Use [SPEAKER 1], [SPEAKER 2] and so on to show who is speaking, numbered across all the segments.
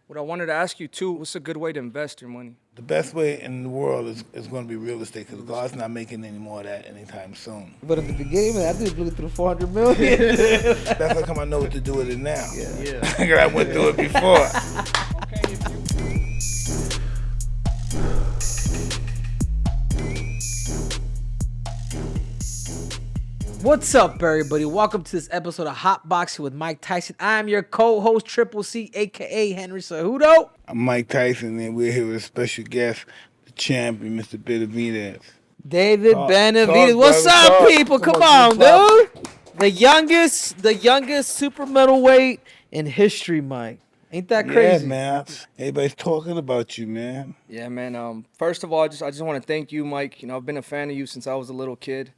[SPEAKER 1] What I wanted to ask you too, what's a good way to invest your money?
[SPEAKER 2] The best way in the world is going to be real estate because God's not making any more of that anytime soon.
[SPEAKER 3] But at the beginning, man, I just blew through 400 million.
[SPEAKER 2] That's how come I know what to do with it now.
[SPEAKER 1] Yeah.
[SPEAKER 2] I went through it before.
[SPEAKER 3] What's up, everybody? Welcome to this episode of Hotboxin with Mike Tyson. I'm your co-host, Triple C, a.k.a. Henry Cejudo.
[SPEAKER 2] I'm Mike Tyson, and we're here with a special guest, the champion, Mr. Benavidez.
[SPEAKER 3] David Benavidez.
[SPEAKER 2] talk,
[SPEAKER 3] What's
[SPEAKER 2] brother,
[SPEAKER 3] up,
[SPEAKER 2] talk.
[SPEAKER 3] people?
[SPEAKER 2] Come
[SPEAKER 3] Come
[SPEAKER 2] on,
[SPEAKER 3] on,
[SPEAKER 2] keep
[SPEAKER 3] dude. The youngest super-middleweight in history, Mike. Ain't that crazy?
[SPEAKER 2] Yeah, man. Everybody's talking about you, man.
[SPEAKER 1] Yeah, man. First of all, I just want to thank you, Mike. I've been a fan of you since I was a little kid.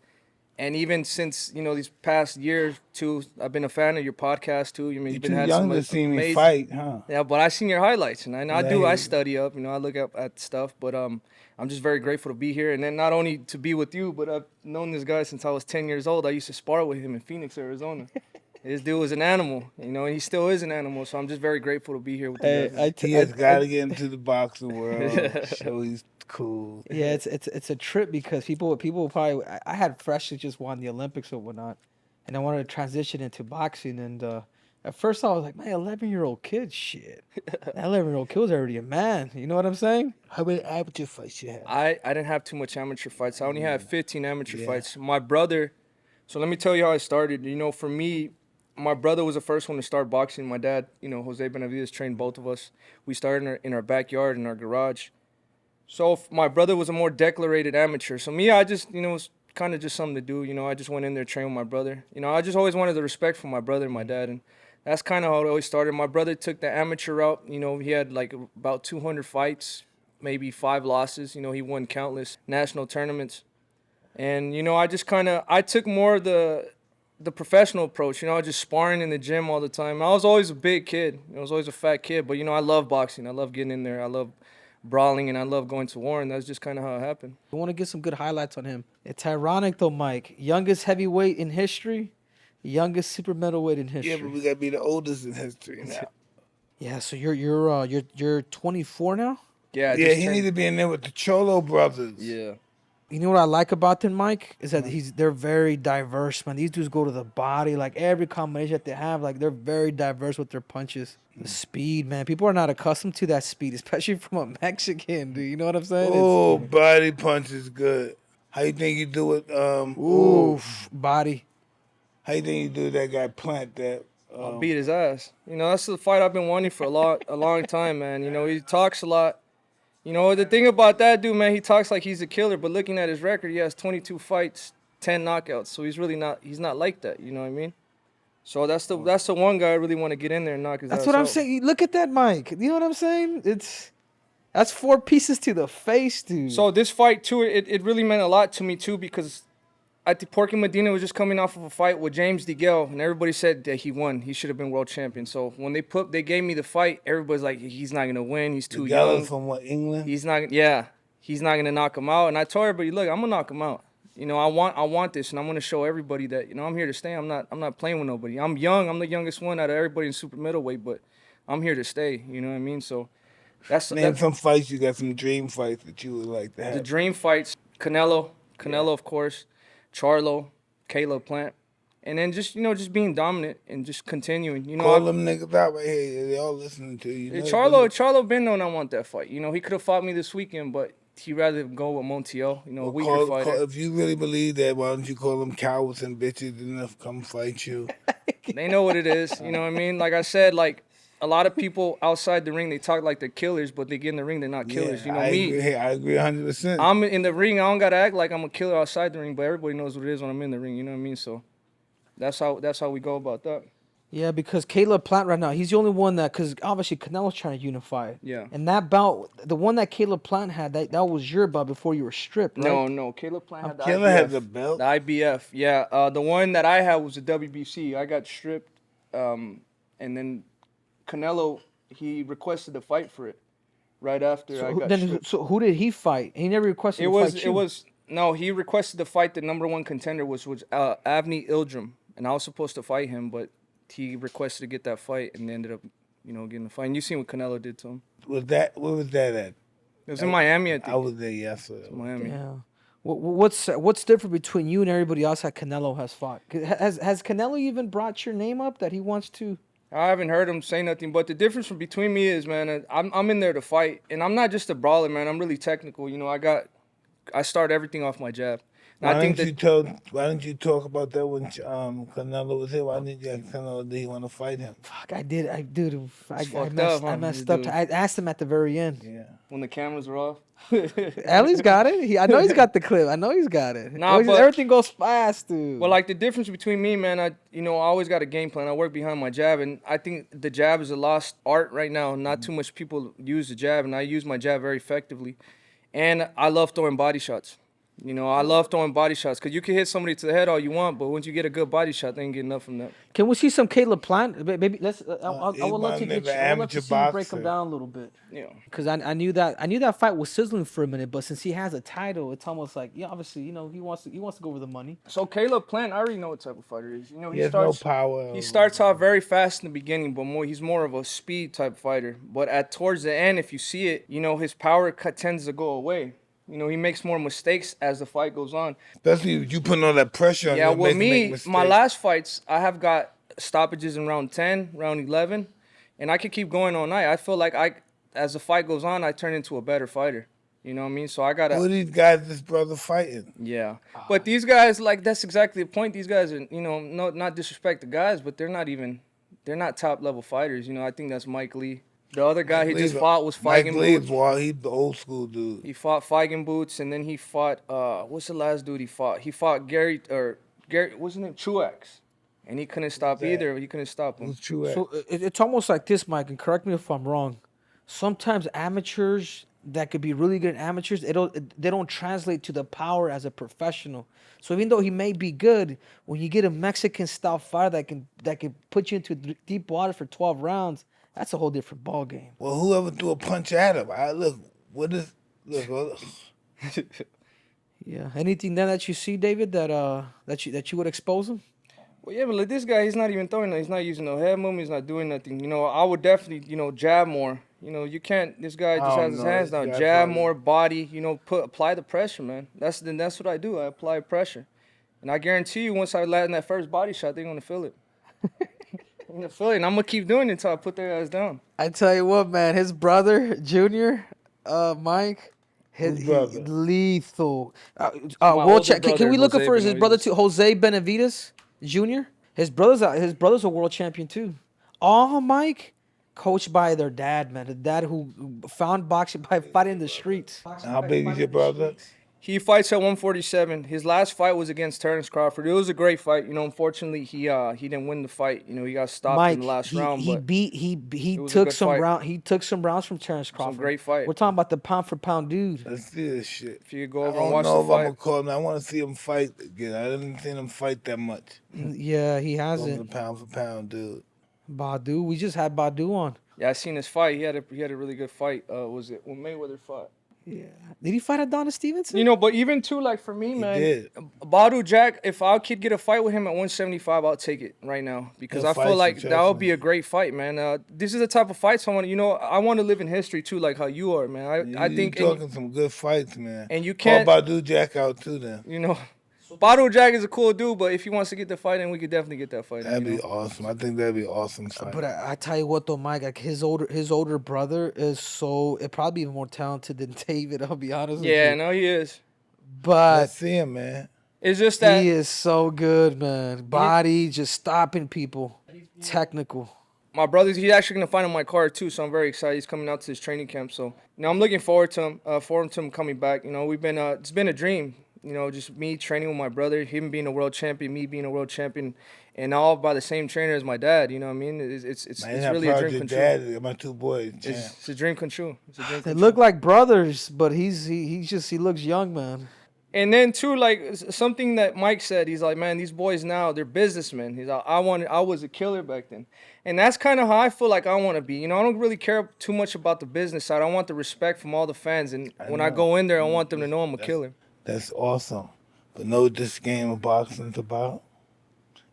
[SPEAKER 1] And even since, these past years, too, I've been a fan of your podcast, too.
[SPEAKER 2] You're too young to see me fight, huh?
[SPEAKER 1] Yeah, but I seen your highlights, and
[SPEAKER 2] Yeah.
[SPEAKER 1] I study up, I look up at stuff, but I'm just very grateful to be here. And then not only to be with you, but I've known this guy since I was 10 years old. I used to spar with him in Phoenix, Arizona. This dude was an animal, and he still is an animal, so I'm just very grateful to be here with you guys.
[SPEAKER 2] He has got to get into the boxing world, show he's cool.
[SPEAKER 3] Yeah, it's a trip because people probably. I had freshly just won the Olympics or whatnot, and I wanted to transition into boxing. And at first I was like, man, 11-year-old kid, shit. That 11-year-old kid was already a man. You know what I'm saying?
[SPEAKER 2] How many amateur fights you have?
[SPEAKER 1] I didn't have too much amateur fights. I only had 15 amateur fights. My brother, so let me tell you how I started. For me, my brother was the first one to start boxing. My dad, Jose Benavidez, trained both of us. We started in our backyard, in our garage. So my brother was a more declarated amateur. So me, I just, it was kind of just something to do. I just went in there, trained with my brother. I just always wanted the respect from my brother and my dad. And that's kind of how it always started. My brother took the amateur route. He had like about 200 fights, maybe 5 losses. He won countless national tournaments. And, I took more of the professional approach, just sparring in the gym all the time. I was always a big kid. I was always a fat kid. But, I love boxing. I love getting in there. I love brawling, and I love going to war, and that's just kind of how it happened.
[SPEAKER 3] I want to get some good highlights on him. It's ironic, though, Mike. Youngest heavyweight in history, youngest super middleweight in history.
[SPEAKER 2] Yeah, but we got to be the oldest in history now.
[SPEAKER 3] Yeah, so you're 24 now?
[SPEAKER 1] Yeah,
[SPEAKER 2] He need to be in there with the Cholo brothers.
[SPEAKER 1] Yeah.
[SPEAKER 3] You know what I like about them, Mike? Is that they're very diverse, man. These dudes go to the body, like every combination that they have, like they're very diverse with their punches. The speed, man. People are not accustomed to that speed, especially from a Mexican, dude. You know what I'm saying?
[SPEAKER 2] Oh, body punch is good. How you think you do it?
[SPEAKER 3] Body.
[SPEAKER 2] How you think you do that guy Plant that?
[SPEAKER 1] I'll beat his ass. That's the fight I've been wanting for a long time, man. He talks a lot. The thing about that dude, man, he talks like he's a killer, but looking at his record, he has 22 fights, 10 knockouts. So he's not like that, you know what I mean? So that's the one guy I really want to get in there and knock his ass out.
[SPEAKER 3] That's what I'm saying. Look at that, Mike. You know what I'm saying? That's 4 pieces to the face, dude.
[SPEAKER 1] So this fight, too, it really meant a lot to me, too, because I think Porky Medina was just coming off of a fight with James DeGale, and everybody said that he won. He should have been world champion. So when they gave me the fight, everybody's like, he's not going to win. He's too young.
[SPEAKER 2] From what, England?
[SPEAKER 1] He's not going to knock him out. And I told everybody, look, I'm going to knock him out. I want this, and I'm going to show everybody that, I'm here to stay. I'm not playing with nobody. I'm young. I'm the youngest one out of everybody in super middleweight, but I'm here to stay. You know what I mean? So that's
[SPEAKER 2] some fights. You got some dream fights that you would like to have.
[SPEAKER 1] The dream fights, Canelo, of course, Charlo, Caleb Plant, and then just being dominant and just continuing.
[SPEAKER 2] Call them niggas out right here. They all listening to you.
[SPEAKER 1] Charlo been knowing I want that fight. He could have fought me this weekend, but he'd rather go with Montiel, a weaker fighter.
[SPEAKER 2] If you really believe that, why don't you call them cowards and bitches enough come fight you?
[SPEAKER 1] They know what it is. You know what I mean? Like I said, like a lot of people outside the ring, they talk like they're killers, but they get in the ring, they're not killers.
[SPEAKER 2] I agree 100%.
[SPEAKER 1] I'm in the ring. I don't got to act like I'm a killer outside the ring, but everybody knows what it is when I'm in the ring. You know what I mean? So that's how we go about that.
[SPEAKER 3] Yeah, because Caleb Plant right now, he's the only one that, because obviously Canelo's trying to unify.
[SPEAKER 1] Yeah.
[SPEAKER 3] And that bout, the one that Caleb Plant had, that was your bout before you were stripped, right?
[SPEAKER 1] No. Caleb Plant had the
[SPEAKER 2] Caleb
[SPEAKER 1] IBF.
[SPEAKER 2] had the belt?
[SPEAKER 1] The IBF, yeah. The one that I had was the WBC. I got stripped, and then Canelo, he requested to fight for it right after I got stripped.
[SPEAKER 3] So who did he fight? He never requested to fight you.
[SPEAKER 1] No, he requested to fight the number 1 contender, which was Avni Ildrim, and I was supposed to fight him, but he requested to get that fight and ended up getting a fight. And you seen what Canelo did to him.
[SPEAKER 2] Where was that at?
[SPEAKER 1] It was in Miami, I think.
[SPEAKER 2] I was there yesterday.
[SPEAKER 1] Miami.
[SPEAKER 3] Yeah. What's different between you and everybody else that Canelo has fought? Has Canelo even brought your name up that he wants to?
[SPEAKER 1] I haven't heard him say nothing, but the difference between me is, man, I'm in there to fight, and I'm not just a brawler, man. I'm really technical. I start everything off my jab. And
[SPEAKER 2] Why didn't you talk about that when Canelo was here? Why didn't you ask Canelo, did he want to fight him?
[SPEAKER 3] Fuck, I did. I
[SPEAKER 1] fucked up, huh?
[SPEAKER 3] I messed up. I asked him at the very end.
[SPEAKER 2] Yeah.
[SPEAKER 1] When the cameras were off.
[SPEAKER 3] Elie's got it. I know he's got the clip. I know he's got it.
[SPEAKER 1] Nah, but
[SPEAKER 3] everything goes fast, dude.
[SPEAKER 1] Well, like the difference between me, man, I always got a game plan. I work behind my jab, and I think the jab is a lost art right now. Not too much people use the jab, and I use my jab very effectively. And I love throwing body shots. I love throwing body shots because you can hit somebody to the head all you want, but once you get a good body shot, they ain't get enough from that.
[SPEAKER 3] Can we see some Caleb Plant? Maybe let's. I would love to
[SPEAKER 2] might
[SPEAKER 3] get you.
[SPEAKER 2] never
[SPEAKER 3] I would love to see you
[SPEAKER 2] amateur
[SPEAKER 3] break him
[SPEAKER 2] boxer.
[SPEAKER 3] down a little bit.
[SPEAKER 1] Yeah.
[SPEAKER 3] Because I knew that fight was sizzling for a minute, but since he has a title, it's almost like obviously he wants to go over the money.
[SPEAKER 1] So Caleb Plant, I already know what type of fighter he is.
[SPEAKER 2] He has no power.
[SPEAKER 1] He starts off very fast in the beginning, but he's more of a speed type fighter. But towards the end, if you see it, his power tends to go away. He makes more mistakes as the fight goes on.
[SPEAKER 2] Especially if you putting all that pressure on
[SPEAKER 1] Yeah,
[SPEAKER 2] him.
[SPEAKER 1] with me,
[SPEAKER 2] mistakes.
[SPEAKER 1] my last fights, I have got stoppages in round 10, round 11, and I could keep going all night. I feel like as the fight goes on, I turn into a better fighter. You know what I mean? So I got to...
[SPEAKER 2] Who are these guys this brother fighting?
[SPEAKER 1] Yeah. But these guys, that's exactly the point. These guys are, not disrespect the guys, but they're not top-level fighters. I think that's Mike Lee. The other guy he just fought was Feigen Boots.
[SPEAKER 2] Well, he's the old school dude.
[SPEAKER 1] He fought Feigen Boots, and then he fought, what's the last dude he fought? He fought Gary, what's his name? Truex. And he couldn't stop either. He couldn't stop him.
[SPEAKER 2] Who's Truex?
[SPEAKER 3] So it's almost like this, Mike, and correct me if I'm wrong. Sometimes amateurs that could be really good amateurs, they don't translate to the power as a professional. So even though he may be good, when you get a Mexican style fighter that can put you into deep water for 12 rounds, that's a whole different ball game.
[SPEAKER 2] Well, whoever threw a punch at him, look.
[SPEAKER 3] Yeah. Anything then that you see, David, that you would expose him?
[SPEAKER 1] Well, yeah, but this guy, he's not even throwing. He's not using no head movement. He's not doing nothing. I would definitely, jab more. You can't. This guy just has his hands down. Jab more, body. Apply the pressure, man. That's what I do. I apply pressure, and I guarantee you, once I land that first body shot, they're gonna feel it. And I'm gonna keep doing it until I put their ass down.
[SPEAKER 3] I tell you what, man, his brother, Junior, Mike,
[SPEAKER 2] His brother.
[SPEAKER 3] lethal.
[SPEAKER 1] My
[SPEAKER 3] World
[SPEAKER 1] older
[SPEAKER 3] champ. Can
[SPEAKER 1] brother,
[SPEAKER 3] we look up
[SPEAKER 1] Jose
[SPEAKER 3] for his brother
[SPEAKER 1] Benavidez.
[SPEAKER 3] too? Jose Benavidez Jr. His brother's a world champion too. All Mike, coached by their dad, man. The dad who found boxing by fighting in the streets.
[SPEAKER 2] How big is your brother?
[SPEAKER 1] He fights at 147. His last fight was against Terrence Crawford. It was a great fight. Unfortunately, he didn't win the fight. He got stopped
[SPEAKER 3] Mike,
[SPEAKER 1] in the last round.
[SPEAKER 3] he
[SPEAKER 1] But
[SPEAKER 3] beat
[SPEAKER 1] it was a
[SPEAKER 3] took
[SPEAKER 1] good
[SPEAKER 3] some
[SPEAKER 1] fight.
[SPEAKER 3] round. He took some rounds from Terrence Crawford.
[SPEAKER 1] great fight.
[SPEAKER 3] We're talking about the pound for pound dude.
[SPEAKER 2] Let's see this shit.
[SPEAKER 1] if you could go
[SPEAKER 2] I
[SPEAKER 1] over and
[SPEAKER 2] don't
[SPEAKER 1] watch
[SPEAKER 2] know
[SPEAKER 1] the
[SPEAKER 2] if I'm
[SPEAKER 1] fight.
[SPEAKER 2] gonna call him. I want to see him fight again. I didn't see him fight that much.
[SPEAKER 3] Yeah, he
[SPEAKER 2] Over
[SPEAKER 3] hasn't.
[SPEAKER 2] the pound for pound dude.
[SPEAKER 3] Badu, we just had Badu on.
[SPEAKER 1] Yeah, I seen his fight. He had a really good fight. Was it when Mayweather fought?
[SPEAKER 3] Yeah. Did he fight Adonis Stevenson?
[SPEAKER 1] But even too, like for me,
[SPEAKER 2] He
[SPEAKER 1] man,
[SPEAKER 2] did.
[SPEAKER 1] Badu Jack, if I could get a fight with him at 175, I'll take it right now because
[SPEAKER 2] He'll
[SPEAKER 1] I
[SPEAKER 2] fight
[SPEAKER 1] feel
[SPEAKER 2] you,
[SPEAKER 1] like
[SPEAKER 2] trust
[SPEAKER 1] that would
[SPEAKER 2] me.
[SPEAKER 1] be a great fight, man. This is the type of fights I want. I want to live in history too, like how you are, man. I think
[SPEAKER 2] you're talking some good fights, man.
[SPEAKER 1] and you
[SPEAKER 2] Call
[SPEAKER 1] can't,
[SPEAKER 2] Badu Jack out too, then.
[SPEAKER 1] Badu Jack is a cool dude, but if he wants to get the fight in, we could definitely get that fight in.
[SPEAKER 2] That'd be awesome. I think that'd be an awesome fight.
[SPEAKER 3] But I tell you what though, Mike, like his older brother is probably even more talented than David. I'll be honest with you.
[SPEAKER 1] Yeah, no, he is.
[SPEAKER 3] But
[SPEAKER 2] Let's see him, man.
[SPEAKER 1] It's just that
[SPEAKER 3] he is so good, man. Body, just stopping people. Technical.
[SPEAKER 1] my brother's he's actually gonna fight on my card too, so I'm very excited. He's coming out to his training camp, so I'm looking forward to him coming back. We've been it's been a dream. Just me training with my brother, him being a world champion, me being a world champion, and all by the same trainer as my dad. You know what I mean? It's
[SPEAKER 2] Man,
[SPEAKER 1] really a dream come true.
[SPEAKER 2] Dad, my two boys.
[SPEAKER 1] It's a dream come true. It's a dream
[SPEAKER 3] They
[SPEAKER 1] come
[SPEAKER 3] look
[SPEAKER 1] true.
[SPEAKER 3] like brothers, but he looks young, man.
[SPEAKER 1] And then too, like something that Mike said, he's like, man, these boys now they're businessmen. He's like, I was a killer back then, and that's kind of how I feel like I want to be. I don't really care too much about the business side. I want the respect from all the fans, and when I go in there, I want them to know I'm a killer.
[SPEAKER 2] That's awesome. But know what this game of boxing is about?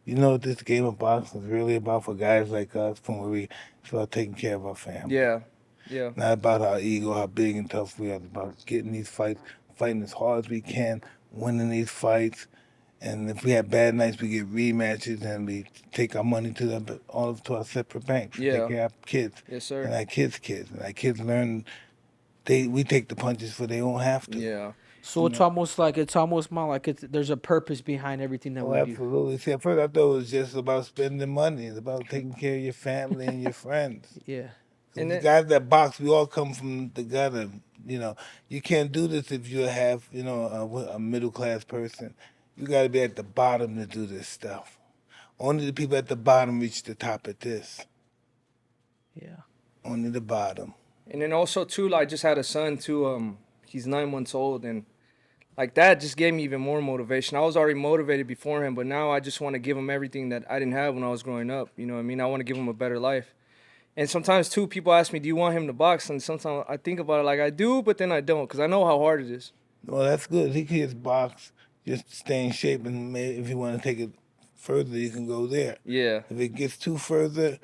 [SPEAKER 2] You know what this game of boxing is really about for guys like us, from where we start taking care of our family.
[SPEAKER 1] Yeah. Yeah.
[SPEAKER 2] Not about our ego, how big and tough we are. It's about getting these fights, fighting as hard as we can, winning these fights. And if we have bad nights, we get rematches and we take our money to them, all to our separate banks. We
[SPEAKER 1] Yeah.
[SPEAKER 2] take care of our kids.
[SPEAKER 1] Yes, sir.
[SPEAKER 2] And our kids' kids. And our kids learn, we take the punches for they don't have to.
[SPEAKER 1] Yeah.
[SPEAKER 3] So it's almost more like there's a purpose behind everything that
[SPEAKER 2] Oh,
[SPEAKER 3] we do.
[SPEAKER 2] absolutely. See, at first I thought it was just about spending money. It's about taking care of your family and your friends.
[SPEAKER 3] Yeah.
[SPEAKER 1] And
[SPEAKER 2] The
[SPEAKER 1] it-
[SPEAKER 2] guys that box, we all come from the gutter. You know, you can't do this if you have, a middle class person. You got to be at the bottom to do this stuff. Only the people at the bottom reach the top at this.
[SPEAKER 3] Yeah.
[SPEAKER 2] Only the bottom.
[SPEAKER 1] And then also too, like, I just had a son too. He's 9 months old, and like that just gave me even more motivation. I was already motivated before him, but now I just want to give him everything that I didn't have when I was growing up. You know what I mean? I want to give him a better life. And sometimes too, people ask me, "Do you want him to box?" And sometimes I think about it like I do, but then I don't, because I know how hard it is.
[SPEAKER 2] Well, that's good. He can just box, just to stay in shape, and if you want to take it further, you can go there.
[SPEAKER 1] Yeah.
[SPEAKER 2] If it gets too further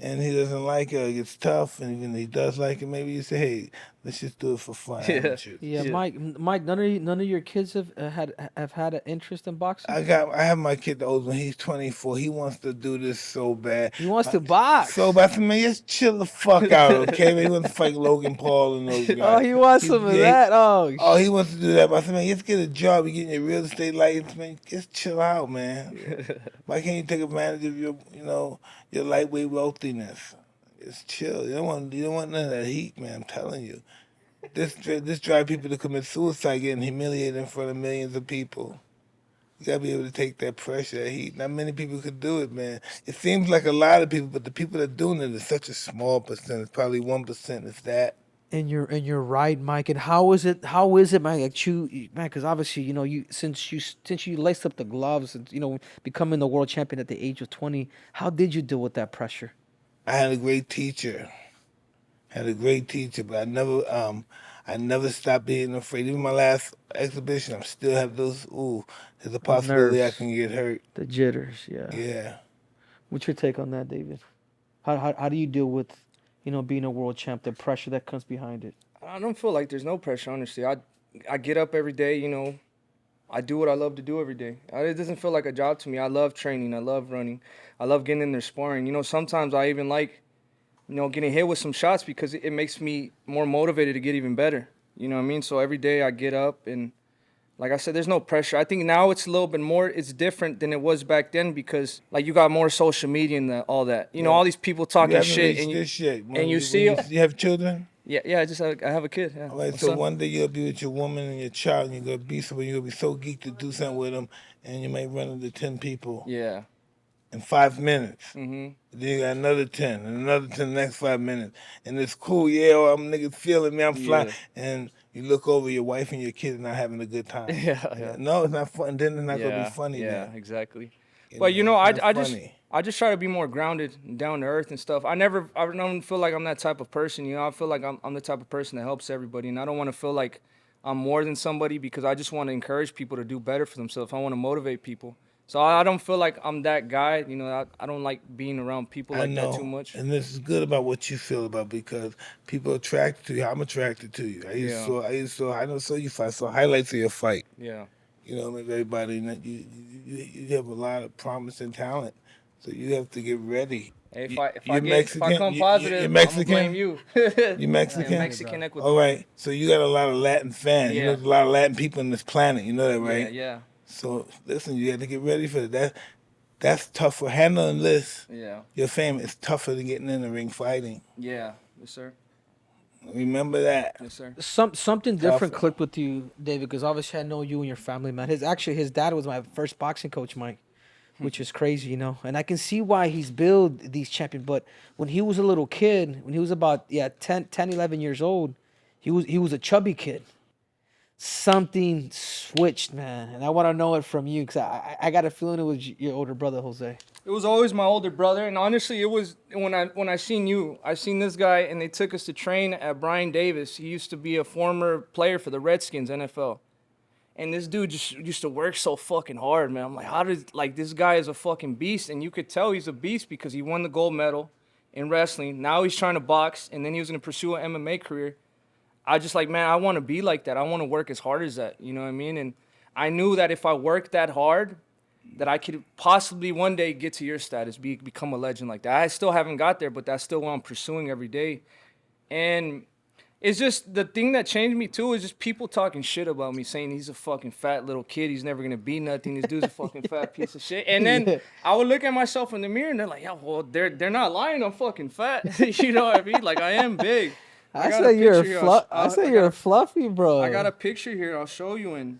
[SPEAKER 2] and he doesn't like it, or it gets tough, and even he does like it, maybe you say, hey, let's just do it for fun. amateurs.
[SPEAKER 3] Yeah,
[SPEAKER 1] Yeah.
[SPEAKER 3] Mike. None of your kids have had an interest in boxing.
[SPEAKER 2] I have my kid, the oldest one, he's 24. He wants to do this so bad.
[SPEAKER 3] He wants to box.
[SPEAKER 2] So bad. I said, man, just chill the fuck out, okay? Man, he wants to fight Logan Paul and those guys.
[SPEAKER 3] Oh, he wants some of
[SPEAKER 2] yeah,
[SPEAKER 3] that.
[SPEAKER 2] Oh, he wants to do that. But I said, man, just get a job. You're getting your real estate license, man. Just chill out, man. Why can't you take advantage of your, your lightweight wealthiness? Just chill. You don't want none of that heat, man. I'm telling you. This drive people to commit suicide, getting humiliated in front of millions of people. You gotta be able to take that pressure, that heat. Not many people could do it, man. It seems like a lot of people, but the people that are doing it is such a small percentage. Probably 1% is that.
[SPEAKER 3] And you're right, Mike. And how is it, Mike? Like man, because obviously, you since you laced up the gloves and becoming the world champion at the age of 20, how did you deal with that pressure?
[SPEAKER 2] I had a great teacher. But I never stopped being afraid. Even my last exhibition, I still have those. There's a possibility
[SPEAKER 3] Nerves.
[SPEAKER 2] I can get hurt.
[SPEAKER 3] The jitters, yeah.
[SPEAKER 2] Yeah.
[SPEAKER 3] What's your take on that, David? How do you deal with, being a world champ, the pressure that comes behind it?
[SPEAKER 1] I don't feel like there's no pressure, honestly. I get up every day, I do what I love to do every day. It doesn't feel like a job to me. I love training. I love running. I love getting in there sparring. Sometimes I even like, getting hit with some shots because it makes me more motivated to get even better. You know what I mean? So every day I get up and, like I said, there's no pressure. I think now it's a little bit more, it's different than it was back then because, like, you got more social media and all that. All these people talking shit. And you see it.
[SPEAKER 2] You have children?
[SPEAKER 1] Yeah, I have a kid. Yeah.
[SPEAKER 2] All right, so one day you'll be with your woman and your child, and you're going to be somewhere, you're going to be so geeked to do something with them, and you might run into 10 people
[SPEAKER 1] Yeah.
[SPEAKER 2] in 5 minutes.
[SPEAKER 1] Mm-hmm.
[SPEAKER 2] Then you got another 10, and another 10 the next 5 minutes. And it's cool, I'm niggas feeling me, I'm flying.
[SPEAKER 1] Yeah.
[SPEAKER 2] And you look over, your wife and your kids are not having a good time.
[SPEAKER 1] Yeah.
[SPEAKER 2] No, it's not fun. Then it's not going to be funny.
[SPEAKER 1] Yeah,
[SPEAKER 2] then.
[SPEAKER 1] exactly.
[SPEAKER 2] You
[SPEAKER 1] But
[SPEAKER 2] know, it's not
[SPEAKER 1] I just try to be more grounded and down to earth and stuff. I don't feel like I'm that type of person. I feel like I'm the type of person that helps everybody, and I don't want to feel like I'm more than somebody because I just want to encourage people to do better for themselves. I want to motivate people. So I don't feel like I'm that guy. I don't like being around people like that too much.
[SPEAKER 2] And this is good about what you feel about because people are attracted to you. I'm attracted to you. I know so you fight. So highlights of your fight.
[SPEAKER 1] Yeah.
[SPEAKER 2] Everybody, you have a lot of promise and talent, so you have to get ready.
[SPEAKER 1] Hey, if
[SPEAKER 2] Mexican?
[SPEAKER 1] I come positive,
[SPEAKER 2] You're Mexican?
[SPEAKER 1] I'm gonna blame you.
[SPEAKER 2] You Mexican?
[SPEAKER 1] Yeah, Mexican Ecuador.
[SPEAKER 2] All right, so you got a lot of Latin fans.
[SPEAKER 1] Yeah.
[SPEAKER 2] There's a lot of Latin people on this planet. You know that, right?
[SPEAKER 1] Yeah.
[SPEAKER 2] So listen, you have to get ready for that. That's tougher. Handling this,
[SPEAKER 1] Yeah.
[SPEAKER 2] your fame is tougher than getting in the ring fighting.
[SPEAKER 1] Yeah. Yes, sir.
[SPEAKER 2] Remember that.
[SPEAKER 1] Yes, sir.
[SPEAKER 3] Something different
[SPEAKER 2] Tougher.
[SPEAKER 3] clicked with you, David, because obviously I know you and your family, man. His dad was my first boxing coach, Mike, which is crazy, And I can see why he's built these champions. But when he was a little kid, when he was about 10, 11 years old, he was a chubby kid. Something switched, man, and I want to know it from you because I got a feeling it was your older brother, Jose.
[SPEAKER 1] It was always my older brother, and honestly, it was when I seen you. I seen this guy, and they took us to train at Brian Davis. He used to be a former player for the Redskins NFL, And this dude just used to work so fucking hard, man. I'm like, how does, like, this guy is a fucking beast. And you could tell he's a beast because he won the gold medal in wrestling. Now he's trying to box, and then he was going to pursue an MMA career. I just like, man, I want to be like that. I want to work as hard as that. You know what I mean? And I knew that if I worked that hard, that I could possibly one day get to your status, become a legend like that. I still haven't got there, but that's still what I'm pursuing every day. And it's just the thing that changed me too is just people talking shit about me, saying he's a fucking fat little kid. He's never gonna be nothing. This dude's a fucking fat piece of shit. And then I would look at myself in the mirror and they're like, yeah, well, they're not lying. I'm fucking fat. You know what I mean? Like I am big.
[SPEAKER 3] I say you're a fluffy, bro.
[SPEAKER 1] I got a picture here. I'll show you. And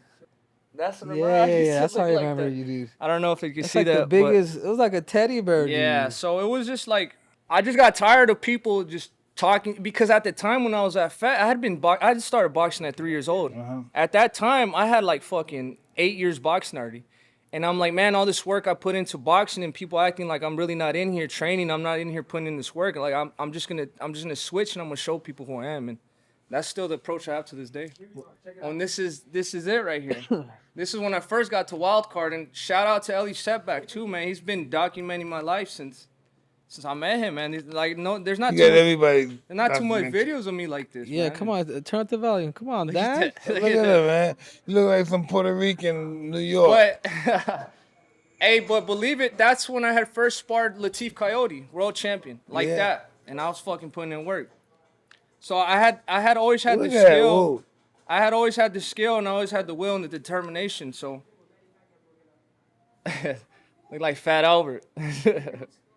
[SPEAKER 1] that's
[SPEAKER 3] that's how I remember you, dude.
[SPEAKER 1] I don't know if you can
[SPEAKER 3] it's
[SPEAKER 1] see
[SPEAKER 3] like
[SPEAKER 1] that.
[SPEAKER 3] The biggest, it was like a teddy bear.
[SPEAKER 1] Yeah.
[SPEAKER 3] Dude.
[SPEAKER 1] So it was just like I just got tired of people just talking, because at the time when I was that fat, I had started boxing at 3 years old. At that time, I had like fucking 8 years boxing already. And I'm like, man, all this work I put into boxing and people acting like I'm really not in here training. I'm not in here putting in this work. Like I'm just gonna switch and I'm gonna show people who I am. And that's still the approach I have to this day. And this is it right here. This is when I first got to Wildcard. And shout out to Elie Seckbach too, man. He's been documenting my life since I met him, man. There's not too much videos of me like this.
[SPEAKER 3] Yeah, man. Come on, turn up the volume. Come on, Dad.
[SPEAKER 2] Look at that, man. You look like some Puerto Rican, New York.
[SPEAKER 1] But hey, but believe it, that's when I had first sparred Latif Coyote, world champion, like that, and I was fucking putting in work. So I had always had the skill. I had always had the skill, and I always had the will and the determination. So look like Fat Albert.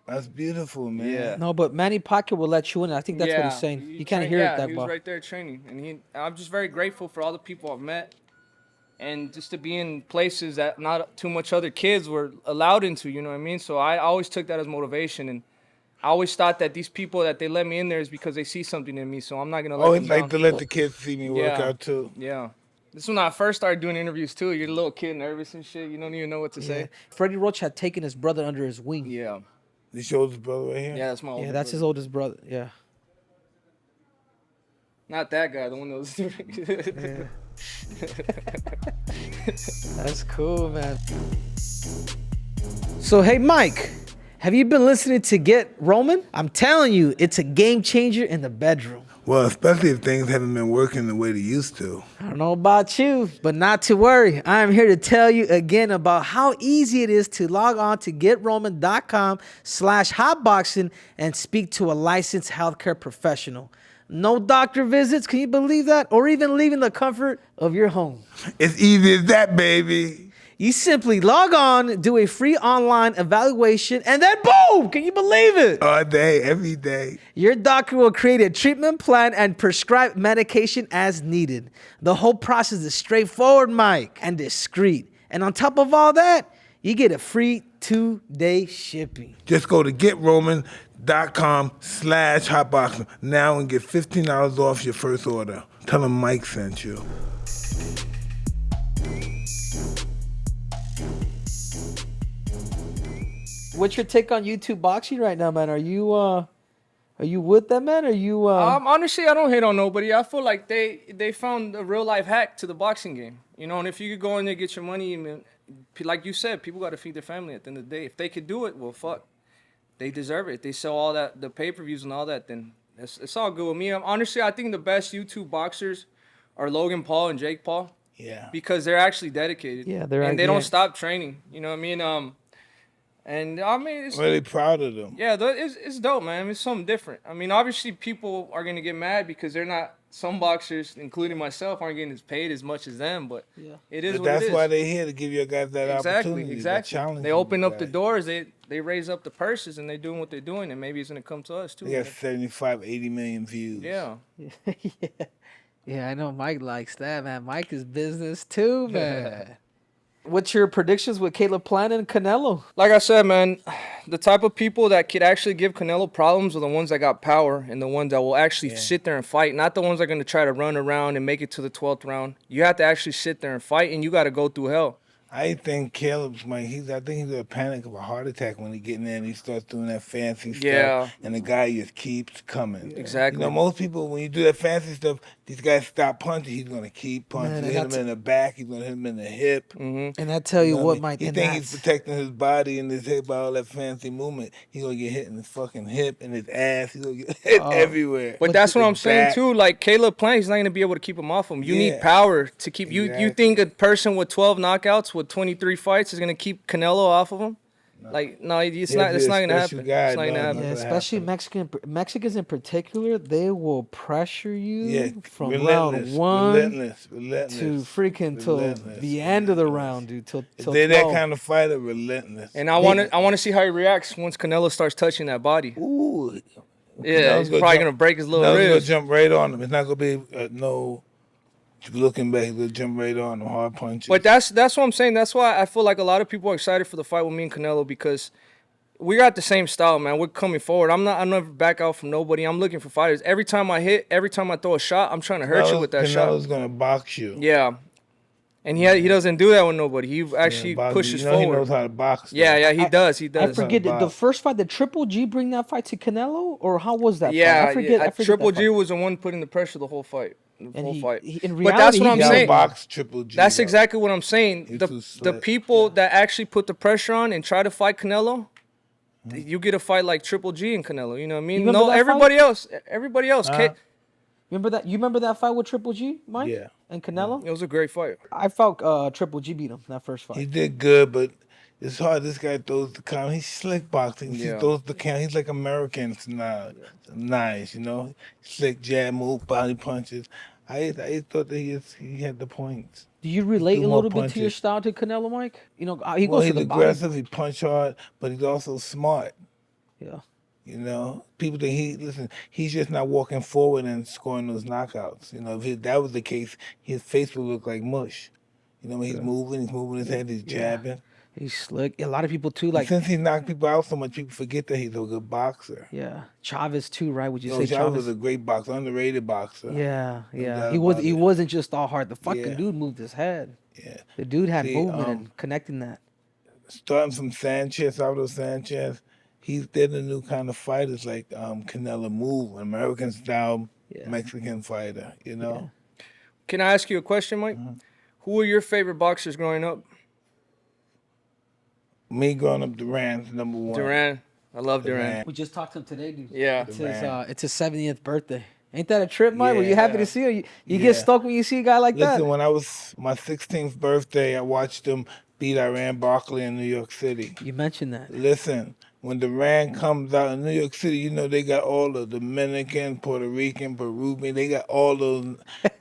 [SPEAKER 2] That's beautiful, man.
[SPEAKER 1] Yeah.
[SPEAKER 3] No, but Manny Pacquiao will let you in. I think that's what he's saying. You can't hear it that
[SPEAKER 1] he was right there training, and I'm just very grateful for all the people I've met, and just to be in places that not too much other kids were allowed into. You know what I mean? So I always took that as motivation, and I always thought that these people that they let me in there is because they see something in me. So I'm not gonna let them down.
[SPEAKER 2] To let the kids see me work out too.
[SPEAKER 1] Yeah. This is when I first started doing interviews too. You're a little kid, nervous and shit. You don't even know what to say.
[SPEAKER 3] Freddie Roach had taken his brother under his wing.
[SPEAKER 1] Yeah.
[SPEAKER 2] This your oldest brother right here?
[SPEAKER 1] Yeah, that's my oldest
[SPEAKER 3] Yeah, that's
[SPEAKER 1] brother.
[SPEAKER 3] his oldest brother. Yeah.
[SPEAKER 1] Not that guy, the one that was doing
[SPEAKER 3] That's cool, man. So, hey, Mike, have you been listening to Get Roman? I'm telling you, it's a game changer in the bedroom.
[SPEAKER 2] Well, especially if things haven't been working the way they used to.
[SPEAKER 3] I don't know about you, but not to worry. I'm here to tell you again about how easy it is to log on to GetRoman.com/hotboxing and speak to a licensed healthcare professional. No doctor visits, can you believe that? Or even leaving the comfort of your home.
[SPEAKER 2] It's easy as that, baby.
[SPEAKER 3] You simply log on, do a free online evaluation, and then boom! Can you believe it?
[SPEAKER 2] All day, every day.
[SPEAKER 3] Your doctor will create a treatment plan and prescribe medication as needed. The whole process is straightforward, Mike, and discreet. And on top of all that, you get a free 2-day shipping.
[SPEAKER 2] Just go to GetRoman.com/hotboxing now and get $15 off your first order. Tell them Mike sent you.
[SPEAKER 3] What's your take on YouTube boxing right now, man? Are you with them, man? Are you?
[SPEAKER 1] Honestly, I don't hate on nobody. I feel like they found a real life hack to the boxing game. You know, and if you could go in there, get your money, and like you said, people got to feed their family at the end of the day. If they could do it, well, fuck, they deserve it. If they sell all that, the pay-per-views and all that, then it's all good with me. Honestly, I think the best YouTube boxers are Logan Paul and Jake Paul.
[SPEAKER 2] Yeah.
[SPEAKER 1] Because they're actually dedicated.
[SPEAKER 3] Yeah,
[SPEAKER 1] they don't stop training. You know what I mean? And I mean, it's
[SPEAKER 2] really proud of them.
[SPEAKER 1] Yeah, it's dope, man. It's something different. I mean, obviously, people are gonna get mad because they're not. Some boxers, including myself, aren't getting paid as much as them. But it is what it is.
[SPEAKER 2] That's why they're here, to give you guys that opportunity.
[SPEAKER 1] Exactly. They open up the doors. They raise up the purses, and they're doing what they're doing. And maybe it's gonna come to us too.
[SPEAKER 2] They got 75, 80 million views.
[SPEAKER 1] Yeah.
[SPEAKER 3] Yeah, I know Mike likes that, man. Mike is business too, man. What's your predictions with Caleb Plant and Canelo?
[SPEAKER 1] Like I said, man, the type of people that could actually give Canelo problems are the ones that got power and the ones that will actually sit there and fight, not the ones that are going to try to run around and make it to the 12th round. You have to actually sit there and fight, and you got to go through hell.
[SPEAKER 2] I think Caleb's Mike. I think he's gonna panic of a heart attack when he get in there and he starts doing that fancy
[SPEAKER 1] Yeah.
[SPEAKER 2] stuff, and the guy just keeps coming.
[SPEAKER 1] Exactly.
[SPEAKER 2] You know, most people when you do that fancy stuff, these guys stop punching. He's gonna keep punching.
[SPEAKER 3] Man,
[SPEAKER 2] He'll hit him in the back. He's gonna hit him in the hip.
[SPEAKER 1] Mm-hmm.
[SPEAKER 3] And I tell you
[SPEAKER 2] know
[SPEAKER 3] what,
[SPEAKER 2] I mean?
[SPEAKER 3] Mike.
[SPEAKER 2] He
[SPEAKER 3] And
[SPEAKER 2] think he's
[SPEAKER 3] that's,
[SPEAKER 2] protecting his body and his hip by all that fancy movement. He's gonna get hit in his fucking hip and his ass. He's gonna get hit everywhere.
[SPEAKER 1] But that's what I'm
[SPEAKER 2] His
[SPEAKER 1] saying
[SPEAKER 2] back.
[SPEAKER 1] too. Like Caleb Plant, he's not gonna be able to keep him off him. You need
[SPEAKER 2] Yeah.
[SPEAKER 1] power to keep you. You
[SPEAKER 2] Exactly.
[SPEAKER 1] think a person with 12 knockouts with 23 fights is gonna keep Canelo off of him? Like no, it's
[SPEAKER 2] He
[SPEAKER 1] not.
[SPEAKER 2] has to
[SPEAKER 1] It's
[SPEAKER 2] be
[SPEAKER 1] not
[SPEAKER 2] a
[SPEAKER 1] gonna
[SPEAKER 2] special
[SPEAKER 1] happen.
[SPEAKER 2] guy,
[SPEAKER 1] It's not gonna
[SPEAKER 2] dog.
[SPEAKER 1] happen.
[SPEAKER 3] yeah,
[SPEAKER 2] gonna
[SPEAKER 3] especially
[SPEAKER 2] happen.
[SPEAKER 3] Mexicans in particular, they will pressure you
[SPEAKER 2] Yeah,
[SPEAKER 3] from
[SPEAKER 2] relentless,
[SPEAKER 3] round 1
[SPEAKER 2] relentless,
[SPEAKER 3] to freaking till
[SPEAKER 2] relentless,
[SPEAKER 3] the end of the round, dude. Till
[SPEAKER 2] If
[SPEAKER 3] 12.
[SPEAKER 2] they're that kind of fighter, relentless.
[SPEAKER 1] And I want to see how he reacts once Canelo starts touching that body.
[SPEAKER 2] Ooh,
[SPEAKER 1] Yeah, he's
[SPEAKER 2] gonna
[SPEAKER 1] probably
[SPEAKER 2] jump-
[SPEAKER 1] gonna break his little
[SPEAKER 2] He's gonna
[SPEAKER 1] ribs.
[SPEAKER 2] jump right on him. It's not gonna be no looking back. He's gonna jump right on him, hard punches.
[SPEAKER 1] But that's what I'm saying. That's why I feel like a lot of people are excited for the fight with me and Canelo because we got the same style, man. We're coming forward. I'm never back out from nobody. I'm looking for fighters. Every time I hit, every time I throw a shot, I'm trying to hurt you with that
[SPEAKER 2] Canelo's
[SPEAKER 1] shot.
[SPEAKER 2] gonna box you.
[SPEAKER 1] Yeah. And he doesn't do that with nobody. He actually
[SPEAKER 2] Box
[SPEAKER 1] pushes
[SPEAKER 2] you. You know he
[SPEAKER 1] forward.
[SPEAKER 2] knows how to box. though.
[SPEAKER 1] Yeah, he does. He
[SPEAKER 3] I
[SPEAKER 1] does.
[SPEAKER 3] forget the
[SPEAKER 2] box.
[SPEAKER 3] first fight. Did Triple G bring that fight to Canelo, or how was that?
[SPEAKER 1] Yeah,
[SPEAKER 3] fight? I forget. I forget
[SPEAKER 1] Triple
[SPEAKER 3] that
[SPEAKER 1] G
[SPEAKER 3] fight.
[SPEAKER 1] was the one putting the pressure the whole fight. The
[SPEAKER 3] And
[SPEAKER 1] whole
[SPEAKER 3] he-
[SPEAKER 1] fight.
[SPEAKER 3] in
[SPEAKER 1] But that's
[SPEAKER 3] reality,
[SPEAKER 1] what
[SPEAKER 3] he
[SPEAKER 1] I'm
[SPEAKER 3] got
[SPEAKER 1] saying.
[SPEAKER 2] Box Triple G.
[SPEAKER 1] That's
[SPEAKER 2] though.
[SPEAKER 1] exactly what I'm saying.
[SPEAKER 2] He's
[SPEAKER 1] The
[SPEAKER 2] too
[SPEAKER 1] the
[SPEAKER 2] slick.
[SPEAKER 1] people that actually put the pressure on and try to fight Canelo, you get a fight like Triple G and Canelo. You know what I mean?
[SPEAKER 3] remember
[SPEAKER 1] No,
[SPEAKER 3] that
[SPEAKER 1] everybody else.
[SPEAKER 3] Remember that? You remember that fight with Triple G, Mike?
[SPEAKER 2] Yeah.
[SPEAKER 3] And Canelo?
[SPEAKER 1] It was a great fight.
[SPEAKER 3] I felt Triple G beat him that first fight.
[SPEAKER 2] He did good, but it's hard. This guy throws the count. He's slick boxing. He
[SPEAKER 1] Yeah.
[SPEAKER 2] throws the count. He's like American now. Nice, you know. Slick jab move, body punches. I thought that he had the points.
[SPEAKER 3] Do you relate
[SPEAKER 2] do
[SPEAKER 3] a
[SPEAKER 2] more
[SPEAKER 3] little bit to your
[SPEAKER 2] punches.
[SPEAKER 3] style to Canelo, Mike? You know, he
[SPEAKER 2] Well,
[SPEAKER 3] goes
[SPEAKER 2] he's
[SPEAKER 3] to the body.
[SPEAKER 2] aggressive. He punch hard, but he's also smart.
[SPEAKER 3] Yeah.
[SPEAKER 2] You know, people think he's just not walking forward and scoring those knockouts. You know, if that was the case, his face would look like mush. You know, he's moving his head, he's jabbing.
[SPEAKER 3] He's slick. A lot of people too,
[SPEAKER 2] And
[SPEAKER 3] like
[SPEAKER 2] since he knocked people out so much, people forget that he's a good boxer.
[SPEAKER 3] yeah, Chavez too, right? Would you
[SPEAKER 2] You
[SPEAKER 3] say
[SPEAKER 2] know, Chavez
[SPEAKER 3] Chavez?
[SPEAKER 2] was a great boxer, underrated boxer.
[SPEAKER 3] Yeah.
[SPEAKER 2] doubt
[SPEAKER 3] He was.
[SPEAKER 2] about
[SPEAKER 3] He
[SPEAKER 2] it.
[SPEAKER 3] wasn't just all hard. The fucking
[SPEAKER 2] Yeah.
[SPEAKER 3] dude moved his head.
[SPEAKER 2] Yeah.
[SPEAKER 3] The dude had
[SPEAKER 2] See,
[SPEAKER 3] movement and connecting that.
[SPEAKER 2] Starting from Salvador Sanchez, they're the new kind of fighters like Canelo move, American style
[SPEAKER 3] Yeah.
[SPEAKER 2] Mexican fighter, you know?
[SPEAKER 1] Can I ask you a question, Mike? Who were your favorite boxers growing up?
[SPEAKER 2] Me growing up, Duran's number one.
[SPEAKER 1] Duran. I love Duran.
[SPEAKER 2] Duran.
[SPEAKER 3] We just talked to him today, dude.
[SPEAKER 1] Yeah.
[SPEAKER 3] It's his 70th birthday. Ain't that a trip, Mike? Were you happy
[SPEAKER 2] Yeah.
[SPEAKER 3] to see him? You
[SPEAKER 2] Yeah.
[SPEAKER 3] get stoked when you see a guy like
[SPEAKER 2] Listen,
[SPEAKER 3] that.
[SPEAKER 2] when I was my 16th birthday, I watched him beat Iran Barkley in New York City.
[SPEAKER 3] You mentioned that.
[SPEAKER 2] Listen, when Duran comes out in New York City, you know they got all the Dominican, Puerto Rican, Peruvian. They got all those.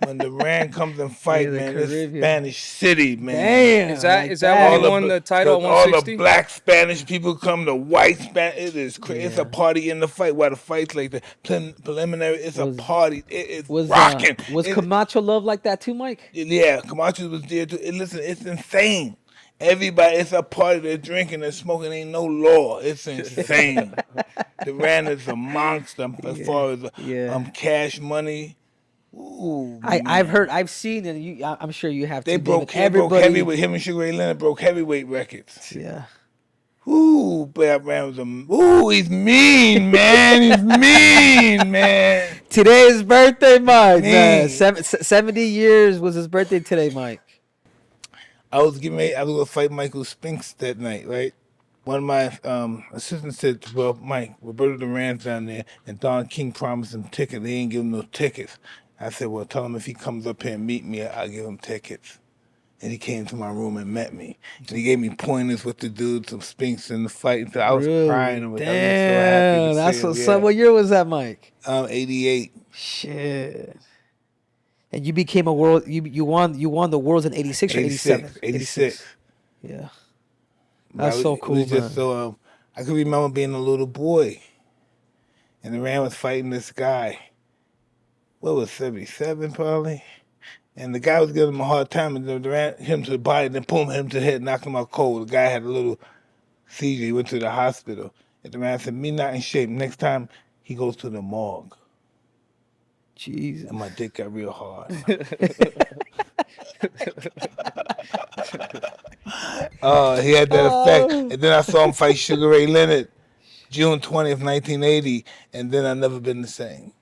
[SPEAKER 2] When Duran comes and fight,
[SPEAKER 3] Yeah, the
[SPEAKER 2] man, it's
[SPEAKER 3] Caribbean.
[SPEAKER 2] Spanish City, man.
[SPEAKER 3] Damn.
[SPEAKER 1] Is that
[SPEAKER 3] like
[SPEAKER 1] is that why
[SPEAKER 2] All
[SPEAKER 1] he won the title at
[SPEAKER 2] all
[SPEAKER 1] 160?
[SPEAKER 2] the black Spanish people come, the white Spanish. It is crazy. It's a party in the fight. While the fight's like the preliminary, it's a party. It is
[SPEAKER 3] Was
[SPEAKER 2] rocking.
[SPEAKER 3] was
[SPEAKER 2] It-
[SPEAKER 3] Camacho love like that too, Mike?
[SPEAKER 2] Yeah, Camacho was there too. Listen, it's insane. Everybody, it's a party. They're drinking, they're smoking. Ain't no law. It's insane. Duran is a monster as far as cash money. Ooh,
[SPEAKER 3] I've seen, and I'm sure you have.
[SPEAKER 2] they
[SPEAKER 3] too,
[SPEAKER 2] broke
[SPEAKER 3] David.
[SPEAKER 2] heavyweight. Him and Sugar Ray Leonard broke heavyweight records.
[SPEAKER 3] Yeah.
[SPEAKER 2] Ooh, but man was he's mean, man. He's mean, man.
[SPEAKER 3] Today's birthday, Mike.
[SPEAKER 2] Man.
[SPEAKER 3] 70 years was his birthday today, Mike.
[SPEAKER 2] I was gonna fight Michael Spinks that night, right? One of my assistants said, well, Mike, Roberto Duran's down there, and Don King promised him tickets. They ain't give him no tickets. I said, well, tell him if he comes up here and meet me, I'll give him tickets. And he came to my room and met me. And he gave me pointers what to do to Spinks in the fight. And I was
[SPEAKER 3] Really?
[SPEAKER 2] crying. I was so happy
[SPEAKER 3] Damn,
[SPEAKER 2] to
[SPEAKER 3] that's
[SPEAKER 2] see him.
[SPEAKER 3] what's
[SPEAKER 2] Yeah.
[SPEAKER 3] up. What year was that, Mike?
[SPEAKER 2] 88.
[SPEAKER 3] Shit. And you became a world. You won the worlds in 86 or 87?
[SPEAKER 2] 86.
[SPEAKER 3] Yeah.
[SPEAKER 2] But
[SPEAKER 3] That's
[SPEAKER 2] I was-
[SPEAKER 3] so
[SPEAKER 2] it
[SPEAKER 3] cool,
[SPEAKER 2] was just
[SPEAKER 3] man.
[SPEAKER 2] so, I can remember being a little boy, and Duran was fighting this guy. What was 77 probably? And the guy was giving him a hard time, and then Duran hit him to the body, then boom, hit him to the head, knocked him out cold. The guy had a little seizure. He went to the hospital. And Duran said, "Me not in shape. Next time he goes to the morgue."
[SPEAKER 3] Jesus.
[SPEAKER 2] And my dick got real hard. He had that effect. And then I saw him fight Sugar Ray Leonard, June 20th, 1980, and then I've never been the same.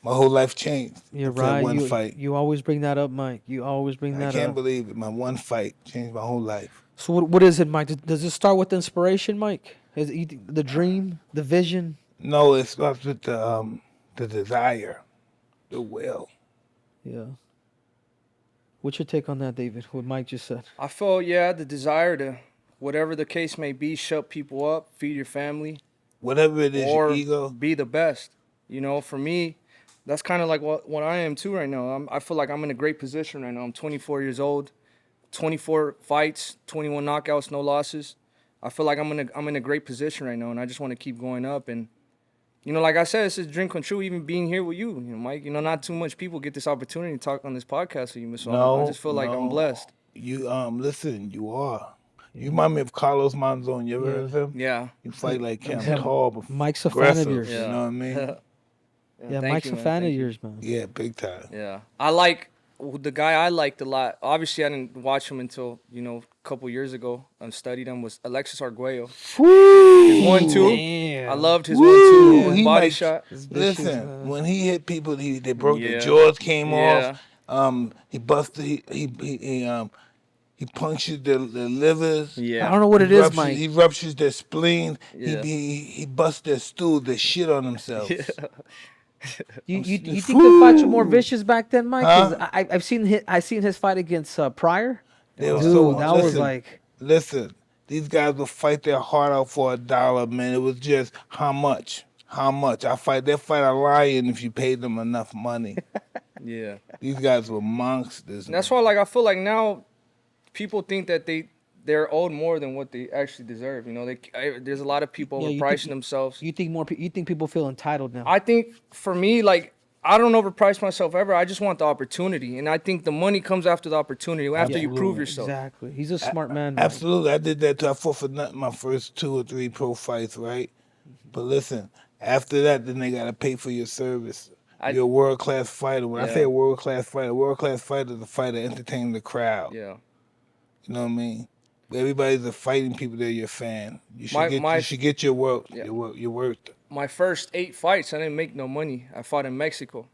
[SPEAKER 2] My whole life changed.
[SPEAKER 3] You're
[SPEAKER 2] after that
[SPEAKER 3] right.
[SPEAKER 2] one fight.
[SPEAKER 3] You always bring that up, Mike. You always bring
[SPEAKER 2] I
[SPEAKER 3] that
[SPEAKER 2] can't
[SPEAKER 3] up.
[SPEAKER 2] believe it. My one fight changed my whole life.
[SPEAKER 3] So what is it, Mike? Does it start with inspiration, Mike? Is it the dream, the vision?
[SPEAKER 2] No, it starts with the desire, the will.
[SPEAKER 3] Yeah. What's your take on that, David? What Mike just said.
[SPEAKER 1] I feel, the desire to, whatever the case may be, shut people up, feed your family,
[SPEAKER 2] Whatever it is,
[SPEAKER 1] or
[SPEAKER 2] your ego.
[SPEAKER 1] be the best. You know, for me, that's kind of like what I am too right now. I feel like I'm in a great position right now. I'm 24 years old, 24 fights, 21 knockouts, no losses. I feel like I'm in a great position right now, and I just want to keep going up. And you know, like I said, it's a dream come true. Even being here with you, Mike. You know, not too much people get this opportunity to talk on this podcast with you, so I just feel like I'm blessed.
[SPEAKER 2] You listen, you are. You remind me of Carlos Monzon. You ever heard of him?
[SPEAKER 1] Yeah.
[SPEAKER 2] You fight like him, tall, but
[SPEAKER 3] Mike's a fan
[SPEAKER 2] aggressive.
[SPEAKER 3] of yours.
[SPEAKER 2] You know what I mean?
[SPEAKER 3] Yeah,
[SPEAKER 1] thank
[SPEAKER 3] Mike's
[SPEAKER 1] you,
[SPEAKER 3] a
[SPEAKER 1] man.
[SPEAKER 3] fan
[SPEAKER 1] Thank
[SPEAKER 3] of
[SPEAKER 1] you.
[SPEAKER 3] yours, man.
[SPEAKER 2] Yeah, big time.
[SPEAKER 1] Yeah, I like the guy I liked a lot. Obviously, I didn't watch him until a couple years ago. I studied him. Was Alexis Arguello. His 1-2.
[SPEAKER 3] Damn.
[SPEAKER 1] I loved his 1-2
[SPEAKER 2] He
[SPEAKER 1] body
[SPEAKER 2] might-
[SPEAKER 1] shot.
[SPEAKER 2] Listen, when he hit people, they broke
[SPEAKER 1] Yeah.
[SPEAKER 2] their jaws, came
[SPEAKER 1] Yeah.
[SPEAKER 2] off. He busted. He punctured their livers.
[SPEAKER 1] Yeah.
[SPEAKER 3] I don't know what it
[SPEAKER 2] He
[SPEAKER 3] is,
[SPEAKER 2] ruptures-
[SPEAKER 3] Mike.
[SPEAKER 2] He ruptures their spleen.
[SPEAKER 1] Yeah.
[SPEAKER 2] He busts their stool. They shit on themselves.
[SPEAKER 3] You think the fights were more vicious back then, Mike? 'Cause
[SPEAKER 2] Huh?
[SPEAKER 3] I've seen his fight against Pryor.
[SPEAKER 2] They were
[SPEAKER 3] Dude,
[SPEAKER 2] so-
[SPEAKER 3] that was
[SPEAKER 2] listen,
[SPEAKER 3] like
[SPEAKER 2] Listen, these guys will fight their heart out for $1, man. It was just how much? How much? They'll fight a lion if you paid them enough money.
[SPEAKER 1] Yeah.
[SPEAKER 2] These guys were monsters.
[SPEAKER 1] And that's why, I feel like now people think that they're owed more than what they actually deserve. You know, there's a lot of people
[SPEAKER 3] Yeah, you
[SPEAKER 1] overpricing
[SPEAKER 3] think-
[SPEAKER 1] themselves.
[SPEAKER 3] you think people feel entitled now.
[SPEAKER 1] I think for me, I don't overprice myself ever. I just want the opportunity, and I think the money comes after the opportunity, after you prove yourself.
[SPEAKER 3] Exactly. He's a smart man. Mike.
[SPEAKER 2] Absolutely. I did that too. I fought for nothing my first 2 or 3 pro fights, right? But listen, after that, then they got to pay for your service. You're a world-class fighter. When I say a world-class fighter is a fighter entertaining the crowd.
[SPEAKER 1] Yeah.
[SPEAKER 2] You know what I mean? Everybody's a fighting people. They're your fan. You should
[SPEAKER 1] My-
[SPEAKER 2] you should get your work.
[SPEAKER 1] Yeah.
[SPEAKER 2] Your worth.
[SPEAKER 1] My first 8 fights, I didn't make no money. I fought in Mexico.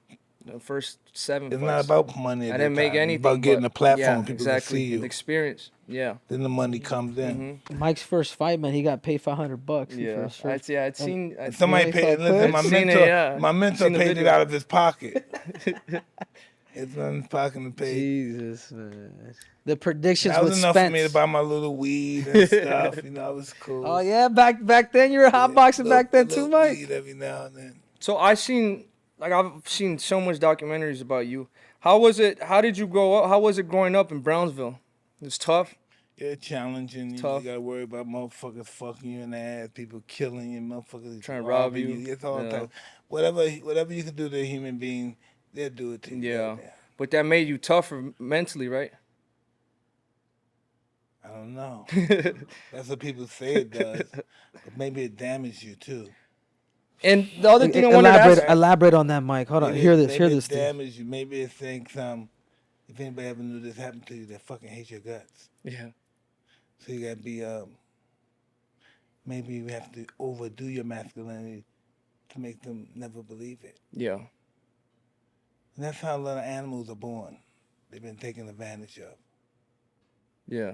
[SPEAKER 1] The first 7
[SPEAKER 2] It's
[SPEAKER 1] fights.
[SPEAKER 2] not about money.
[SPEAKER 1] I
[SPEAKER 2] at
[SPEAKER 1] didn't
[SPEAKER 2] that
[SPEAKER 1] make
[SPEAKER 2] time.
[SPEAKER 1] anything.
[SPEAKER 2] It's about getting
[SPEAKER 1] but-
[SPEAKER 2] a platform.
[SPEAKER 1] Yeah,
[SPEAKER 2] People
[SPEAKER 1] exactly.
[SPEAKER 2] can see
[SPEAKER 1] The
[SPEAKER 2] you.
[SPEAKER 1] experience. Yeah.
[SPEAKER 2] Then the money comes in.
[SPEAKER 3] Mike's first fight, man, he got paid $500.
[SPEAKER 1] Yeah. I'd seen.
[SPEAKER 2] Somebody
[SPEAKER 3] Yeah,
[SPEAKER 2] paid.
[SPEAKER 3] it's like
[SPEAKER 2] Listen, my
[SPEAKER 1] I've seen
[SPEAKER 2] mentor.
[SPEAKER 1] it, yeah.
[SPEAKER 2] My mentor
[SPEAKER 1] Seen the
[SPEAKER 2] paid it
[SPEAKER 1] video.
[SPEAKER 2] out of his pocket. It's in his pocket to pay.
[SPEAKER 3] Jesus, man. The predictions
[SPEAKER 2] That
[SPEAKER 3] with
[SPEAKER 2] was enough
[SPEAKER 3] Spence.
[SPEAKER 2] for me to buy my little weed and stuff. You know, it was cool.
[SPEAKER 3] Oh yeah, back then you were hotboxing back then too,
[SPEAKER 2] Little
[SPEAKER 3] Mike.
[SPEAKER 2] weed every now and then.
[SPEAKER 1] So I've seen so much documentaries about you. How was it? How did you grow up? How was it growing up in Brownsville? It was tough.
[SPEAKER 2] Yeah, challenging.
[SPEAKER 1] Tough.
[SPEAKER 2] You gotta worry about motherfuckers fucking you in the ass, people killing you, motherfuckers
[SPEAKER 1] Trying to rob
[SPEAKER 2] robbing
[SPEAKER 1] you.
[SPEAKER 2] It's all
[SPEAKER 1] Yeah.
[SPEAKER 2] type. Whatever you can do to a human being, they'll do it to you.
[SPEAKER 1] Yeah.
[SPEAKER 2] Yeah.
[SPEAKER 1] But that made you tougher mentally, right?
[SPEAKER 2] I don't know. That's what people say it does. But maybe it damaged you too.
[SPEAKER 1] And the other thing I wanted to ask.
[SPEAKER 3] Elaborate on that, Mike. Hold on. Hear this. Hear
[SPEAKER 2] Maybe
[SPEAKER 3] this.
[SPEAKER 2] it
[SPEAKER 3] Dude.
[SPEAKER 2] damaged you. Maybe it thinks if anybody ever knew this happened to you, they fucking hate your guts.
[SPEAKER 1] Yeah.
[SPEAKER 2] So you gotta be maybe you have to overdo your masculinity to make them never believe it.
[SPEAKER 1] Yeah.
[SPEAKER 2] And that's how a lot of animals are born. They've been taken advantage of.
[SPEAKER 1] Yeah.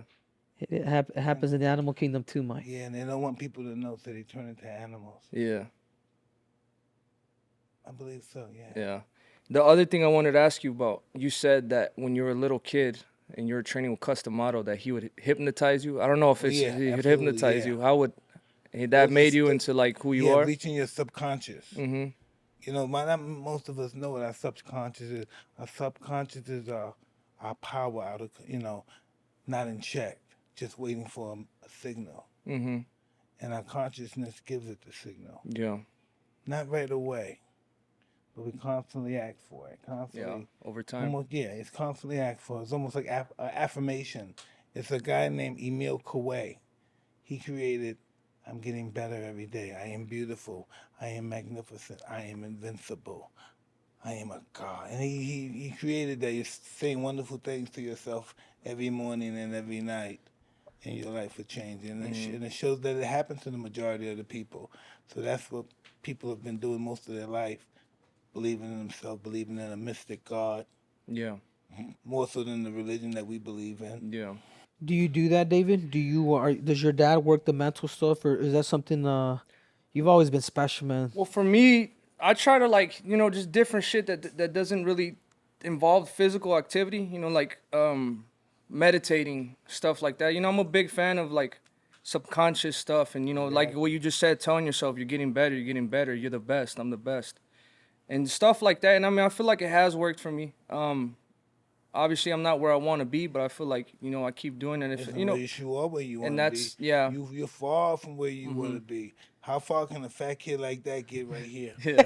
[SPEAKER 3] It happens in the animal kingdom too, Mike.
[SPEAKER 2] Yeah, and they don't want people to know, so they turn into animals.
[SPEAKER 1] Yeah.
[SPEAKER 2] I believe so, yeah.
[SPEAKER 1] Yeah. The other thing I wanted to ask you about, you said that when you were a little kid and you were training with Custom Model, that he would hypnose you. I don't know if
[SPEAKER 2] Oh,
[SPEAKER 1] it's
[SPEAKER 2] yeah,
[SPEAKER 1] he would
[SPEAKER 2] absolutely,
[SPEAKER 1] hypnotize
[SPEAKER 2] yeah.
[SPEAKER 1] you. How would that
[SPEAKER 2] Well,
[SPEAKER 1] made
[SPEAKER 2] it's
[SPEAKER 1] you
[SPEAKER 2] the-
[SPEAKER 1] into like who you
[SPEAKER 2] Yeah,
[SPEAKER 1] are?
[SPEAKER 2] reaching your subconscious.
[SPEAKER 1] Mm-hmm.
[SPEAKER 2] You know, not most of us know what our subconscious is. Our subconscious is our power out of, not in check, just waiting for a signal.
[SPEAKER 1] Mm-hmm.
[SPEAKER 2] And our consciousness gives it the signal.
[SPEAKER 1] Yeah.
[SPEAKER 2] Not right away, but we constantly act for it. Constantly.
[SPEAKER 1] Yeah. Over time.
[SPEAKER 2] It's constantly act for it. It's almost like affirmation. It's a guy named Emil Coué. He created, I'm getting better every day. I am beautiful. I am magnificent. I am invincible. I am a god. And he created that. You're saying wonderful things to yourself every morning and every night. and your life will change. And it shows that it happens to the majority of the people. So that's what people have been doing most of their life, believing in themselves, believing in a mystic God,
[SPEAKER 1] Yeah.
[SPEAKER 2] more so than the religion that we believe in.
[SPEAKER 1] Yeah.
[SPEAKER 3] Do you do that, David? Does your dad work the mental stuff, or is that something you've always been special, man?
[SPEAKER 1] Well, for me, I try to like, just different shit that doesn't really involve physical activity, like meditating, stuff like that. I'm a big fan of like subconscious stuff and like what you just said, telling yourself you're getting better, you're the best, I'm the best. And stuff like that. And I mean, I feel like it has worked for me. Obviously I'm not where I want to be, but I feel like, I keep doing it. If
[SPEAKER 2] You are where you want to be.
[SPEAKER 1] and that's yeah.
[SPEAKER 2] You're far from where you want to be. How far can a fat kid like that get right here?
[SPEAKER 1] Yeah.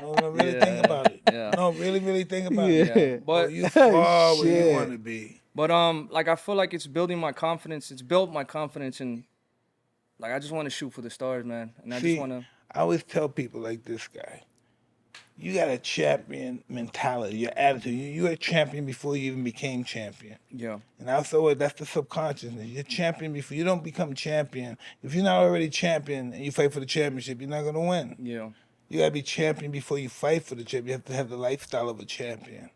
[SPEAKER 2] No, really think about it.
[SPEAKER 1] Yeah.
[SPEAKER 2] No, really think about it.
[SPEAKER 1] Yeah. But
[SPEAKER 2] You're far where you want to be.
[SPEAKER 1] But like I feel like it's building my confidence. It's built my confidence, and like I just want to shoot for the stars, man. And I just want to.
[SPEAKER 2] I always tell people like this guy, you got a champion mentality, your attitude. You were a champion before you even became champion.
[SPEAKER 1] Yeah.
[SPEAKER 2] And also that's the subconsciousness. You're champion before you don't become champion. If you're not already champion and you fight for the championship, you're not gonna win.
[SPEAKER 1] Yeah.
[SPEAKER 2] You gotta be champion before you fight for the champion. You have to have the lifestyle of a champion.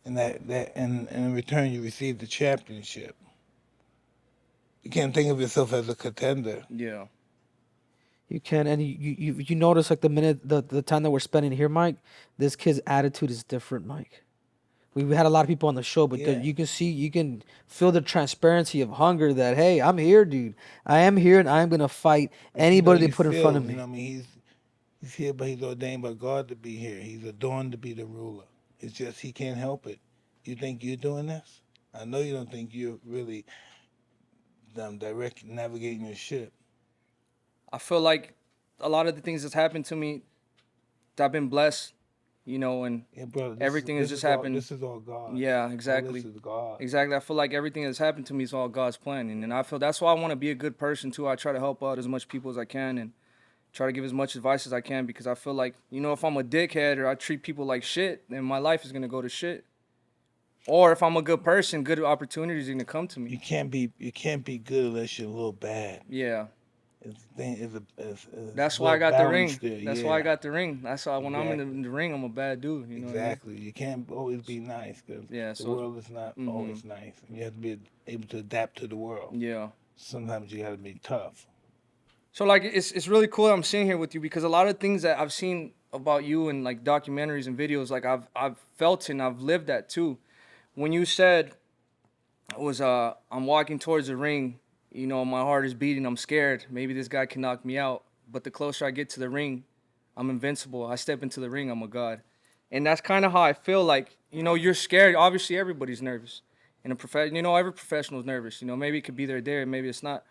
[SPEAKER 2] And and in return you receive the championship. You can't think of yourself as a contender.
[SPEAKER 1] Yeah.
[SPEAKER 3] You can, and you notice like the time that we're spending here, Mike. This kid's attitude is different, Mike. We had a lot of people on the show, but you can feel the transparency of hunger. That hey, I'm here, dude. I am here, and I'm gonna fight anybody they put in front of me.
[SPEAKER 2] I mean, he's here, but he's ordained by God to be here. He's adorned to be the ruler. It's just he can't help it. You think you're doing this? I know you don't think you're really direct navigating your ship.
[SPEAKER 1] I feel like a lot of the things that's happened to me, I've been blessed, and
[SPEAKER 2] brother,
[SPEAKER 1] everything has just happened.
[SPEAKER 2] This is all God.
[SPEAKER 1] Yeah, exactly.
[SPEAKER 2] This is God.
[SPEAKER 1] Exactly. I feel like everything that's happened to me is all God's plan. And I feel that's why I want to be a good person, too. I try to help out as much people as I can and try to give as much advice as I can because I feel like, if I'm a dickhead or I treat people like shit, then my life is going to go to shit. Or if I'm a good person, good opportunities are going to come to me.
[SPEAKER 2] You can't be good unless you're a little bad.
[SPEAKER 1] Yeah.
[SPEAKER 2] That's
[SPEAKER 1] why I got the ring.
[SPEAKER 2] There.
[SPEAKER 1] That's why I got the ring. That's why when I'm in the ring, I'm a bad dude. You know
[SPEAKER 2] exactly.
[SPEAKER 1] What I mean?
[SPEAKER 2] You can't always be nice because the world is not always nice. You have to be able to adapt to the world.
[SPEAKER 1] Yeah.
[SPEAKER 2] Sometimes you got to be tough.
[SPEAKER 1] So like it's really cool that I'm sitting here with you because a lot of things that I've seen about you in like documentaries and videos, like I've felt and I've lived that too. When you said it was I'm walking towards the ring. My heart is beating. I'm scared. Maybe this guy can knock me out. But the closer I get to the ring, I'm invincible. I step into the ring, I'm a god. And that's kind of how I feel like, you're scared. Obviously, everybody's nervous. And every professional is nervous. Maybe it could be their day, maybe it's not.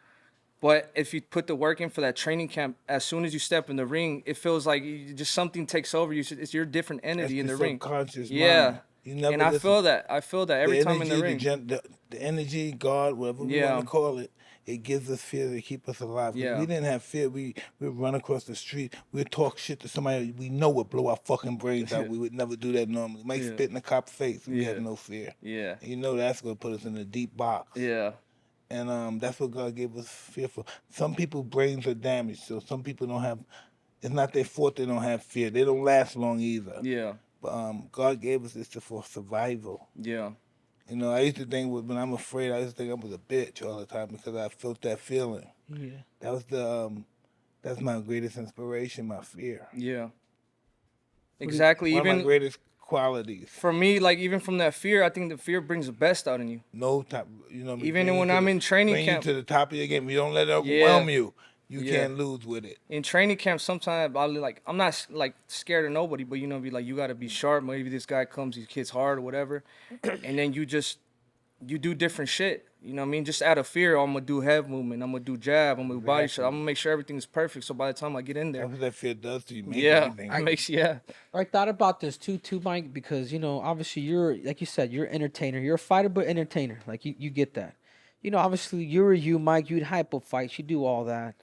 [SPEAKER 1] But if you put the work in for that training camp, as soon as you step in the ring, it feels like just something takes over you. It's your different entity in the ring.
[SPEAKER 2] Yeah.
[SPEAKER 1] And I feel that. I feel that every time in the ring.
[SPEAKER 2] The energy, God, whatever we want to call it, it gives us fear to keep us alive.
[SPEAKER 1] Yeah.
[SPEAKER 2] If we didn't have fear, we'd run across the street, we'd talk shit to somebody we know would blow our fucking brains out. We would never do that normally. We might spit in a cop's face. We have no fear.
[SPEAKER 1] Yeah.
[SPEAKER 2] And that's going to put us in a deep box.
[SPEAKER 1] Yeah.
[SPEAKER 2] And that's what God gave us fear for. Some people's brains are damaged, so some people don't have, it's not their fault they don't have fear. They don't last long either.
[SPEAKER 1] Yeah.
[SPEAKER 2] But God gave us this for survival.
[SPEAKER 1] Yeah.
[SPEAKER 2] I used to think when I'm afraid, I used to think I was a bitch all the time because I felt that feeling.
[SPEAKER 3] Yeah.
[SPEAKER 2] That was that's my greatest inspiration, my fear.
[SPEAKER 1] Yeah. Exactly.
[SPEAKER 2] One of my greatest qualities.
[SPEAKER 1] For me, like even from that fear, I think the fear brings the best out in you.
[SPEAKER 2] Even
[SPEAKER 1] when I'm in training camp,
[SPEAKER 2] you to the top of your game. You don't let it overwhelm you. You can't lose with it.
[SPEAKER 1] In training camp, sometimes I'm not like scared of nobody, but be like you got to be sharp. Maybe this guy comes, he hits hard or whatever, and then you do different shit. Just out of fear, I'm gonna do head movement, I'm gonna do jab, I'm gonna do body shot. I'm gonna make sure everything is perfect. So by the time I get in there,
[SPEAKER 2] that's what that fear does to you.
[SPEAKER 3] I thought about this too, Mike, because obviously you're like you said, you're an entertainer. You're a fighter, but entertainer. Like you get that. Obviously you, Mike. You'd hype up fights. You do all that.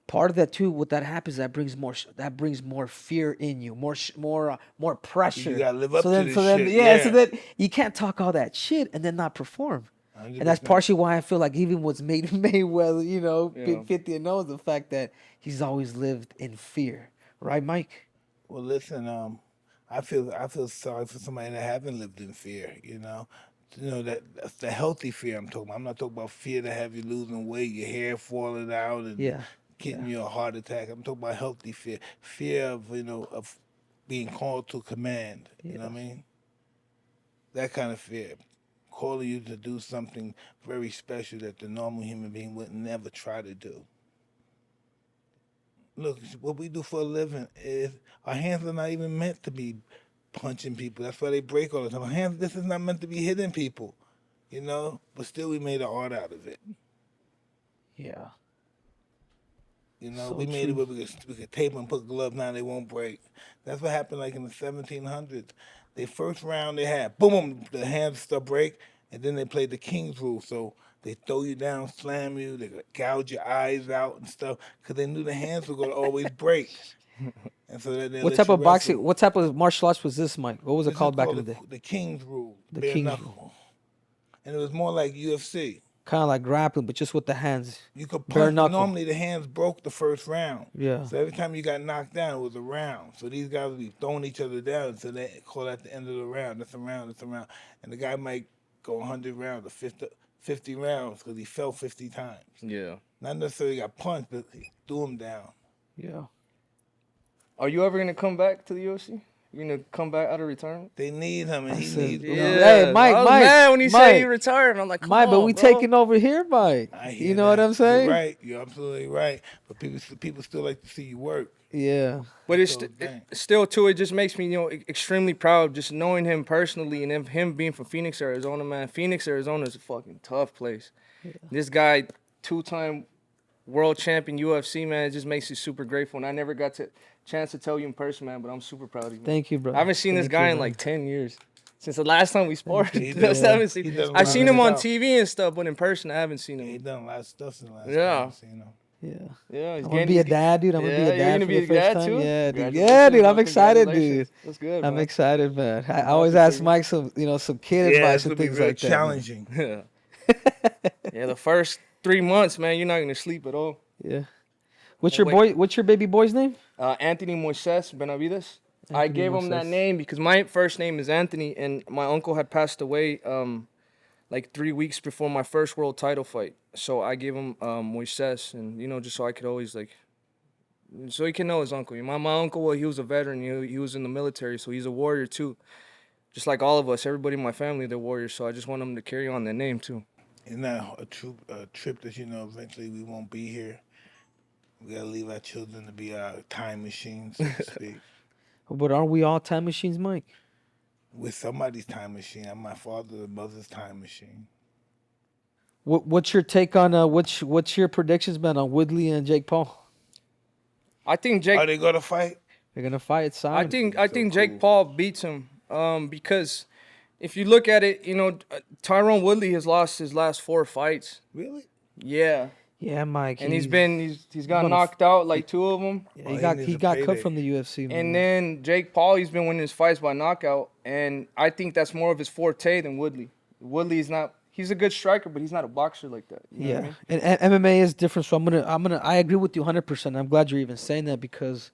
[SPEAKER 3] Part of that too, what that happens, that brings more fear in you, more pressure.
[SPEAKER 2] You gotta live up to this shit.
[SPEAKER 3] So then you can't talk all that shit and then not perform. And that's partially why I feel like even what's made Mayweather, you know,
[SPEAKER 1] Yeah.
[SPEAKER 3] 50-0 is the fact that he's always lived in fear. Right, Mike?
[SPEAKER 2] Well, listen, I feel sorry for somebody that haven't lived in fear. You know, that's the healthy fear I'm talking about. I'm not talking about fear that have you losing weight, your hair falling out, and
[SPEAKER 3] Yeah.
[SPEAKER 2] getting you a heart attack. I'm talking about healthy fear, fear of of being called to command. You know what I mean? That kind of fear, calling you to do something very special that the normal human being would never try to do. Look, what we do for a living is our hands are not even meant to be punching people. That's why they break all the time. Our hands, this is not meant to be hitting people, you know. But still, we made an art out of it.
[SPEAKER 3] Yeah.
[SPEAKER 2] You know,
[SPEAKER 3] So
[SPEAKER 2] we made it
[SPEAKER 3] true.
[SPEAKER 2] where we could tape and put gloves. Now they won't break. That's what happened like in the 1700s. The first round they had, boom, boom, the hands start break, and then they played the king's rule. So they throw you down, slam you, they gouge your eyes out and stuff, because they knew the hands were going to always break. And so then they
[SPEAKER 3] What
[SPEAKER 2] let
[SPEAKER 3] type
[SPEAKER 2] you
[SPEAKER 3] of boxing?
[SPEAKER 2] wrestle.
[SPEAKER 3] What type of martial arts was this, Mike? What was it
[SPEAKER 2] This is
[SPEAKER 3] called back in
[SPEAKER 2] called
[SPEAKER 3] the day?
[SPEAKER 2] The king's rule.
[SPEAKER 3] The
[SPEAKER 2] bare
[SPEAKER 3] king's
[SPEAKER 2] knuckle.
[SPEAKER 3] rule.
[SPEAKER 2] And it was more like UFC.
[SPEAKER 3] Kind of like grappling, but just with the hands.
[SPEAKER 2] You could
[SPEAKER 3] Bare
[SPEAKER 2] punch.
[SPEAKER 3] knuckle.
[SPEAKER 2] Normally the hands broke the first round.
[SPEAKER 3] Yeah.
[SPEAKER 2] So every time you got knocked down, it was a round. So these guys would be throwing each other down. So they call that the end of the round. That's a round. That's a round. And the guy might go 100 rounds or 50 rounds because he fell 50 times.
[SPEAKER 1] Yeah.
[SPEAKER 2] Not necessarily got punched, but he threw him down.
[SPEAKER 3] Yeah.
[SPEAKER 1] Are you ever gonna come back to the UFC? You gonna come back out of retirement?
[SPEAKER 2] They need him, and he
[SPEAKER 3] said,
[SPEAKER 2] needs.
[SPEAKER 3] yeah.
[SPEAKER 2] them.
[SPEAKER 3] Hey, Mike,
[SPEAKER 1] I was
[SPEAKER 3] Mike,
[SPEAKER 1] mad when he said
[SPEAKER 3] Mike.
[SPEAKER 1] he retired. I'm like, come
[SPEAKER 3] Mike,
[SPEAKER 1] on,
[SPEAKER 3] but we
[SPEAKER 1] bro.
[SPEAKER 3] taking over here, Mike.
[SPEAKER 2] I hear
[SPEAKER 3] You know what
[SPEAKER 2] that.
[SPEAKER 3] I'm saying?
[SPEAKER 2] You're right. You're absolutely right. But people still like to see you work.
[SPEAKER 3] Yeah.
[SPEAKER 1] But it's
[SPEAKER 2] So, dang.
[SPEAKER 1] still too. It just makes me, extremely proud just knowing him personally, and him being from Phoenix, Arizona, man. Phoenix, Arizona is a fucking tough place. This guy, 2-time world champion UFC, man. It just makes you super grateful. And I never got to chance to tell you in person, man. But I'm super proud of you. Man.
[SPEAKER 3] Thank you, bro.
[SPEAKER 1] I haven't seen this guy in like 10 years. Since the last time we sparred.
[SPEAKER 2] He
[SPEAKER 1] Just
[SPEAKER 2] does-
[SPEAKER 1] haven't
[SPEAKER 2] he
[SPEAKER 1] seen.
[SPEAKER 2] does a
[SPEAKER 1] I've
[SPEAKER 2] lot
[SPEAKER 1] seen
[SPEAKER 2] of
[SPEAKER 1] him on
[SPEAKER 2] stuff.
[SPEAKER 1] TV and stuff, but in person, I haven't seen
[SPEAKER 2] He
[SPEAKER 1] him.
[SPEAKER 2] done a lot of stuff in the last
[SPEAKER 1] Yeah.
[SPEAKER 2] time, so,
[SPEAKER 3] Yeah.
[SPEAKER 1] Yeah, he's
[SPEAKER 3] I'm gonna be a dad, dude. I'm gonna be a
[SPEAKER 1] you're
[SPEAKER 3] dad
[SPEAKER 1] gonna
[SPEAKER 3] for
[SPEAKER 1] be
[SPEAKER 3] the
[SPEAKER 1] a
[SPEAKER 3] first
[SPEAKER 1] dad
[SPEAKER 3] time.
[SPEAKER 1] too?
[SPEAKER 3] Yeah, dude.
[SPEAKER 1] Congratulations,
[SPEAKER 3] Yeah, dude. I'm
[SPEAKER 1] bro.
[SPEAKER 3] excited, dude.
[SPEAKER 1] Congratulations. That's good,
[SPEAKER 3] I'm
[SPEAKER 1] bro.
[SPEAKER 3] excited, man. I
[SPEAKER 1] happy
[SPEAKER 3] always
[SPEAKER 1] for
[SPEAKER 3] ask
[SPEAKER 1] you.
[SPEAKER 3] Mike some kid
[SPEAKER 2] yeah,
[SPEAKER 3] advice
[SPEAKER 2] it's
[SPEAKER 3] and
[SPEAKER 2] gonna be
[SPEAKER 3] things
[SPEAKER 2] real
[SPEAKER 3] like that. man.
[SPEAKER 2] challenging.
[SPEAKER 1] Yeah. Yeah, the first 3 months, man, you're not gonna sleep at all.
[SPEAKER 3] Yeah. What's
[SPEAKER 1] And
[SPEAKER 3] your boy? What's your baby boy's name?
[SPEAKER 1] Anthony Moises Benavidez. I
[SPEAKER 3] Anthony
[SPEAKER 1] gave him that
[SPEAKER 3] Moises.
[SPEAKER 1] name because my first name is Anthony, and my uncle had passed away like 3 weeks before my first world title fight. So I gave him Moises, and just so I could always so he can know his uncle. My uncle, well, he was a veteran. He was in the military, so he's a warrior too. Just like all of us, everybody in my family, they're warriors. So I just want them to carry on that name too.
[SPEAKER 2] It's not a trip that eventually we won't be here. We gotta leave our children to be our time machines, so to speak.
[SPEAKER 3] But aren't we all time machines, Mike?
[SPEAKER 2] With somebody's time machine. I'm my father and mother's time machine.
[SPEAKER 3] What's your take on what's your predictions, man, on Woodley and Jake Paul?
[SPEAKER 1] I think Jake.
[SPEAKER 2] Are they gonna fight?
[SPEAKER 3] They're gonna fight.
[SPEAKER 1] I think Jake
[SPEAKER 2] cool.
[SPEAKER 1] Paul beats him because if you look at it, Tyron Woodley has lost his last 4 fights.
[SPEAKER 2] Really?
[SPEAKER 1] Yeah,
[SPEAKER 3] Yeah, Mike.
[SPEAKER 1] and he's got
[SPEAKER 3] gonna
[SPEAKER 1] knocked out like 2 of them.
[SPEAKER 3] He
[SPEAKER 2] Oh,
[SPEAKER 3] got
[SPEAKER 2] he
[SPEAKER 3] he
[SPEAKER 2] needs a
[SPEAKER 3] got cut
[SPEAKER 2] payday.
[SPEAKER 3] from the UFC. Man.
[SPEAKER 1] And then Jake Paul, he's been winning his fights by knockout, and I think that's more of his forte than Woodley. Woodley is not. He's a good striker, but he's not a boxer like that. You know what I mean?
[SPEAKER 3] And MMA is different. So I agree with you 100%. I'm glad you're even saying that because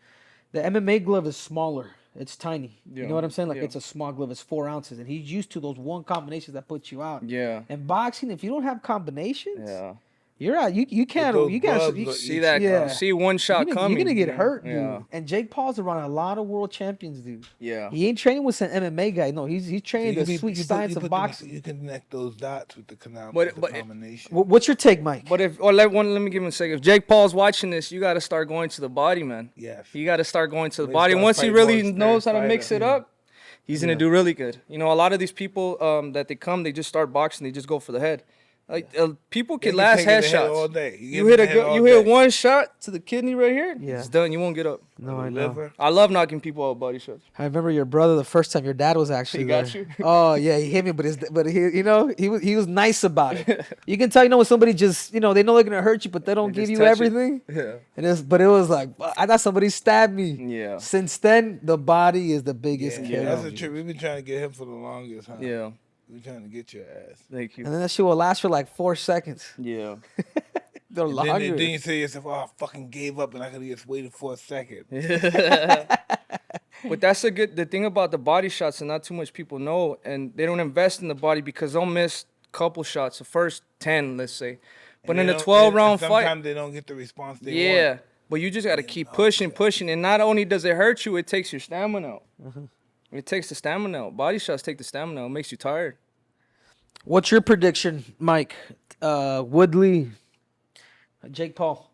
[SPEAKER 3] the MMA glove is smaller. It's tiny. You
[SPEAKER 1] Yeah.
[SPEAKER 3] know what I'm saying? Like
[SPEAKER 1] Yeah.
[SPEAKER 3] it's a small glove. It's 4 ounces, and he's used to those one combinations that put you out.
[SPEAKER 1] Yeah.
[SPEAKER 3] And boxing, if you don't have combinations,
[SPEAKER 1] Yeah.
[SPEAKER 3] you're out. You can't.
[SPEAKER 2] those
[SPEAKER 3] You can't.
[SPEAKER 2] gloves
[SPEAKER 3] You,
[SPEAKER 2] are-
[SPEAKER 1] See that?
[SPEAKER 3] Yeah.
[SPEAKER 1] See one shot coming.
[SPEAKER 3] You're gonna get hurt, dude.
[SPEAKER 1] Yeah.
[SPEAKER 3] And Jake Paul's around a lot of world champions, dude.
[SPEAKER 1] Yeah.
[SPEAKER 3] He ain't training with some MMA guy. No, he's training the sweet science of boxing.
[SPEAKER 2] You can connect those dots with the
[SPEAKER 1] But-
[SPEAKER 2] combination.
[SPEAKER 3] What's your take, Mike?
[SPEAKER 1] But let me give him a second. If Jake Paul's watching this, you got to start going to the body, man.
[SPEAKER 2] Yes.
[SPEAKER 1] You got to start going to the
[SPEAKER 2] They
[SPEAKER 1] body.
[SPEAKER 2] start
[SPEAKER 1] Once he
[SPEAKER 2] fighting
[SPEAKER 1] really
[SPEAKER 2] more
[SPEAKER 1] knows how to
[SPEAKER 2] experienced
[SPEAKER 1] mix it
[SPEAKER 2] fighter.
[SPEAKER 1] up, he's gonna do really good. A lot of these people that they come, they just start boxing. They just go for the head. Like people can
[SPEAKER 2] can
[SPEAKER 1] last
[SPEAKER 2] take it to the head
[SPEAKER 1] headshots.
[SPEAKER 2] all day.
[SPEAKER 1] You hit
[SPEAKER 2] you
[SPEAKER 1] hit one shot to the kidney right here.
[SPEAKER 3] Yeah.
[SPEAKER 1] It's done. You won't get up.
[SPEAKER 3] No, I know.
[SPEAKER 2] liver.
[SPEAKER 1] I love knocking people out body shots.
[SPEAKER 3] I remember your brother the first time your dad was actually
[SPEAKER 1] He got
[SPEAKER 3] there.
[SPEAKER 1] you?
[SPEAKER 3] Oh yeah, he hit me, but he was nice about it. You can tell when somebody just they know they're gonna hurt you, but they don't
[SPEAKER 1] They
[SPEAKER 3] give
[SPEAKER 1] just
[SPEAKER 3] you
[SPEAKER 1] touch it.
[SPEAKER 3] everything.
[SPEAKER 1] Yeah.
[SPEAKER 3] But it was like I thought somebody stabbed me.
[SPEAKER 1] Yeah.
[SPEAKER 3] Since then, the body is the biggest
[SPEAKER 2] Yeah,
[SPEAKER 3] killer.
[SPEAKER 2] that's a trip. We've been trying to get him for the longest, huh?
[SPEAKER 1] Yeah.
[SPEAKER 2] We're trying to get your ass.
[SPEAKER 1] Thank you.
[SPEAKER 3] And then that shit will last for like 4 seconds.
[SPEAKER 1] Yeah.
[SPEAKER 3] They're
[SPEAKER 2] And
[SPEAKER 3] longer.
[SPEAKER 2] then you say to yourself, oh, I fucking gave up and I could have just waited for a second.
[SPEAKER 1] But that's the thing about the body shots, and not too much people know, and they don't invest in the body because they'll miss a couple shots, the first 10, let's say. But
[SPEAKER 2] And
[SPEAKER 1] in
[SPEAKER 2] they
[SPEAKER 1] a
[SPEAKER 2] don't-
[SPEAKER 1] 12-round
[SPEAKER 2] and
[SPEAKER 1] fight,
[SPEAKER 2] sometimes they don't get the response they
[SPEAKER 1] yeah.
[SPEAKER 2] want.
[SPEAKER 1] But you just got to keep pushing. And not only does it hurt you, it takes your stamina out. It takes the stamina out. Body shots take the stamina out. It makes you tired.
[SPEAKER 3] What's your prediction, Mike? Woodley, Jake Paul.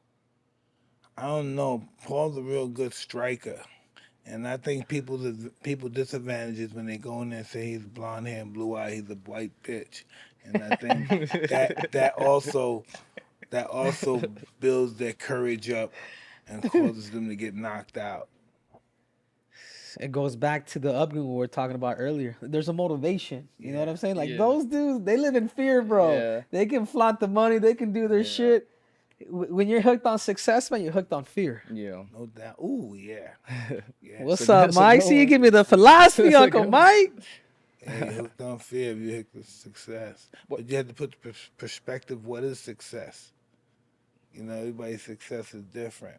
[SPEAKER 2] I don't know. Paul's a real good striker. And I think people disadvantages when they go in there and say he's blonde hair and blue eye, he's a white bitch. And I think that also builds their courage up and causes them to get knocked out.
[SPEAKER 3] It goes back to the upbringing we were talking about earlier. There's a motivation. You know what I'm saying? Like
[SPEAKER 1] Yeah.
[SPEAKER 3] those dudes, they live in fear, bro.
[SPEAKER 1] Yeah.
[SPEAKER 3] They can flaunt the money. They can do their shit. When you're hooked on success, man, you're hooked on fear.
[SPEAKER 1] Yeah.
[SPEAKER 2] No doubt. Ooh, yeah. Yeah.
[SPEAKER 3] What's
[SPEAKER 1] So
[SPEAKER 3] up,
[SPEAKER 1] that's a
[SPEAKER 3] Mike?
[SPEAKER 1] good
[SPEAKER 3] See, you
[SPEAKER 1] one.
[SPEAKER 3] give me the philosophy,
[SPEAKER 1] That's a
[SPEAKER 3] Uncle
[SPEAKER 1] good one.
[SPEAKER 3] Mike.
[SPEAKER 2] Yeah, you're hooked on fear if you're hooked on success. But you have to put the perspective, what is success? You know, everybody's success is different.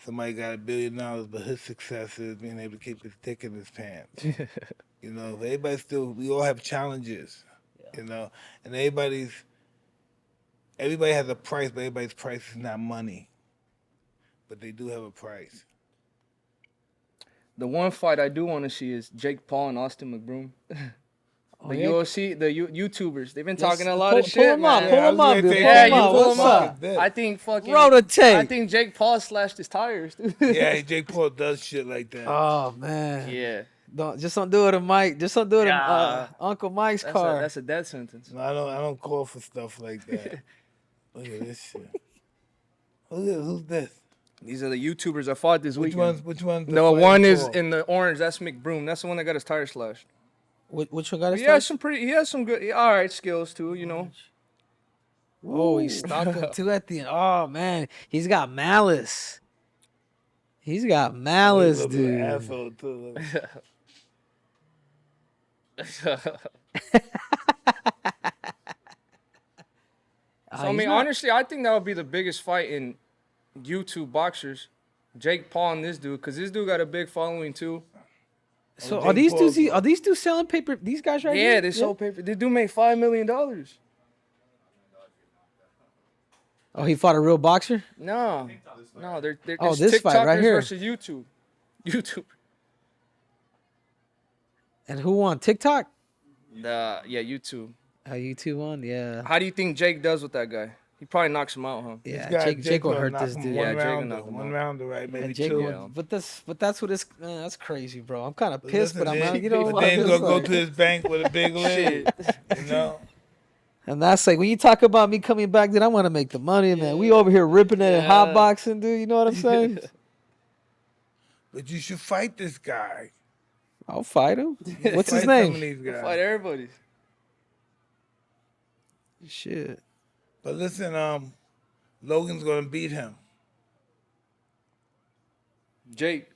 [SPEAKER 2] Somebody got $1 billion, but his success is being able to keep his dick in his pants. You know, we all have challenges, you know, and everybody has a price, but everybody's price is not money. But they do have a price.
[SPEAKER 1] The one fight I do want to see is Jake Paul and Austin McBroom. The
[SPEAKER 3] yeah?
[SPEAKER 1] UFC, the YouTubers, they've been
[SPEAKER 3] Yes,
[SPEAKER 1] talking a lot
[SPEAKER 3] pull-
[SPEAKER 1] of
[SPEAKER 3] pull
[SPEAKER 1] shit,
[SPEAKER 3] him up,
[SPEAKER 1] man.
[SPEAKER 3] pull
[SPEAKER 2] Yeah, I
[SPEAKER 3] him
[SPEAKER 2] was
[SPEAKER 3] up,
[SPEAKER 2] gonna
[SPEAKER 3] dude.
[SPEAKER 2] say,
[SPEAKER 3] Pull
[SPEAKER 1] Yeah,
[SPEAKER 3] him
[SPEAKER 1] you
[SPEAKER 3] up.
[SPEAKER 1] pull
[SPEAKER 3] What's
[SPEAKER 1] him
[SPEAKER 3] up?
[SPEAKER 1] up. I think fucking.
[SPEAKER 3] Roll the tape.
[SPEAKER 1] I think Jake Paul slashed his tires, dude.
[SPEAKER 2] Yeah, Jake Paul does shit like that.
[SPEAKER 3] Oh man.
[SPEAKER 1] Yeah.
[SPEAKER 3] Don't do it to Mike. Just don't do it to
[SPEAKER 1] Yeah.
[SPEAKER 3] Uncle Mike's
[SPEAKER 1] That's
[SPEAKER 3] car.
[SPEAKER 1] that's a death sentence.
[SPEAKER 2] No, I don't call for stuff like that. Look at this shit. Who's this?
[SPEAKER 1] These are the YouTubers that fought this
[SPEAKER 2] Which
[SPEAKER 1] weekend.
[SPEAKER 2] one's the
[SPEAKER 1] No,
[SPEAKER 2] fighting
[SPEAKER 1] one is
[SPEAKER 2] Paul?
[SPEAKER 1] in the orange. That's McBroom. That's the one that got his tire slashed.
[SPEAKER 3] Which one got his
[SPEAKER 1] He has some good, all right skills too. You know.
[SPEAKER 3] Oh, he stuck him too at the end. Oh man, he's got malice. He's got malice,
[SPEAKER 2] He's a little
[SPEAKER 3] dude.
[SPEAKER 2] asshole too.
[SPEAKER 1] So, I mean, honestly, I think that would be the biggest fight in YouTube boxers. Jake Paul and this dude, because this dude got a big following too.
[SPEAKER 3] So
[SPEAKER 2] Jake
[SPEAKER 3] are these
[SPEAKER 2] Paul's
[SPEAKER 3] dudes? Are these dudes selling paper? These guys right here?
[SPEAKER 1] Yeah, they sold paper. They do make $5 million.
[SPEAKER 3] Oh, he fought a real boxer.
[SPEAKER 1] No, they're
[SPEAKER 3] Oh,
[SPEAKER 1] it's
[SPEAKER 3] this fight right
[SPEAKER 1] TikTokers
[SPEAKER 3] here.
[SPEAKER 1] versus YouTube.
[SPEAKER 3] And who won? TikTok?
[SPEAKER 1] Yeah, YouTube.
[SPEAKER 3] YouTube won. Yeah.
[SPEAKER 1] How do you think Jake does with that guy? He probably knocks him out, huh?
[SPEAKER 3] Yeah.
[SPEAKER 2] Guy,
[SPEAKER 3] Jake will
[SPEAKER 2] gonna
[SPEAKER 3] hurt
[SPEAKER 2] knock
[SPEAKER 3] this
[SPEAKER 2] him
[SPEAKER 3] dude.
[SPEAKER 1] Yeah,
[SPEAKER 2] One
[SPEAKER 1] Jake will
[SPEAKER 2] rounder,
[SPEAKER 1] knock him
[SPEAKER 2] one
[SPEAKER 1] out.
[SPEAKER 2] rounder, right?
[SPEAKER 3] And
[SPEAKER 2] Maybe
[SPEAKER 3] Jake
[SPEAKER 2] two.
[SPEAKER 3] will- But that's what it's. That's crazy, bro. I'm kind of pissed,
[SPEAKER 2] Listen,
[SPEAKER 3] but I'm
[SPEAKER 2] then-
[SPEAKER 3] not. You know
[SPEAKER 2] but
[SPEAKER 3] what?
[SPEAKER 2] then
[SPEAKER 3] I'm
[SPEAKER 2] he's gonna
[SPEAKER 3] just
[SPEAKER 2] go
[SPEAKER 3] like-
[SPEAKER 2] to his bank with a big lid. You know?
[SPEAKER 3] And that's like when you talk about me coming back, dude. I want to make the money, man. We over here ripping it and
[SPEAKER 1] Yeah.
[SPEAKER 3] hotboxing, dude. You know what I'm saying?
[SPEAKER 2] But you should fight this guy.
[SPEAKER 3] I'll fight him. What's his
[SPEAKER 2] Fight some of
[SPEAKER 3] name?
[SPEAKER 2] these guys.
[SPEAKER 1] Fight everybody.
[SPEAKER 3] Shit.
[SPEAKER 2] But listen, Logan's gonna beat him.
[SPEAKER 1] Jake.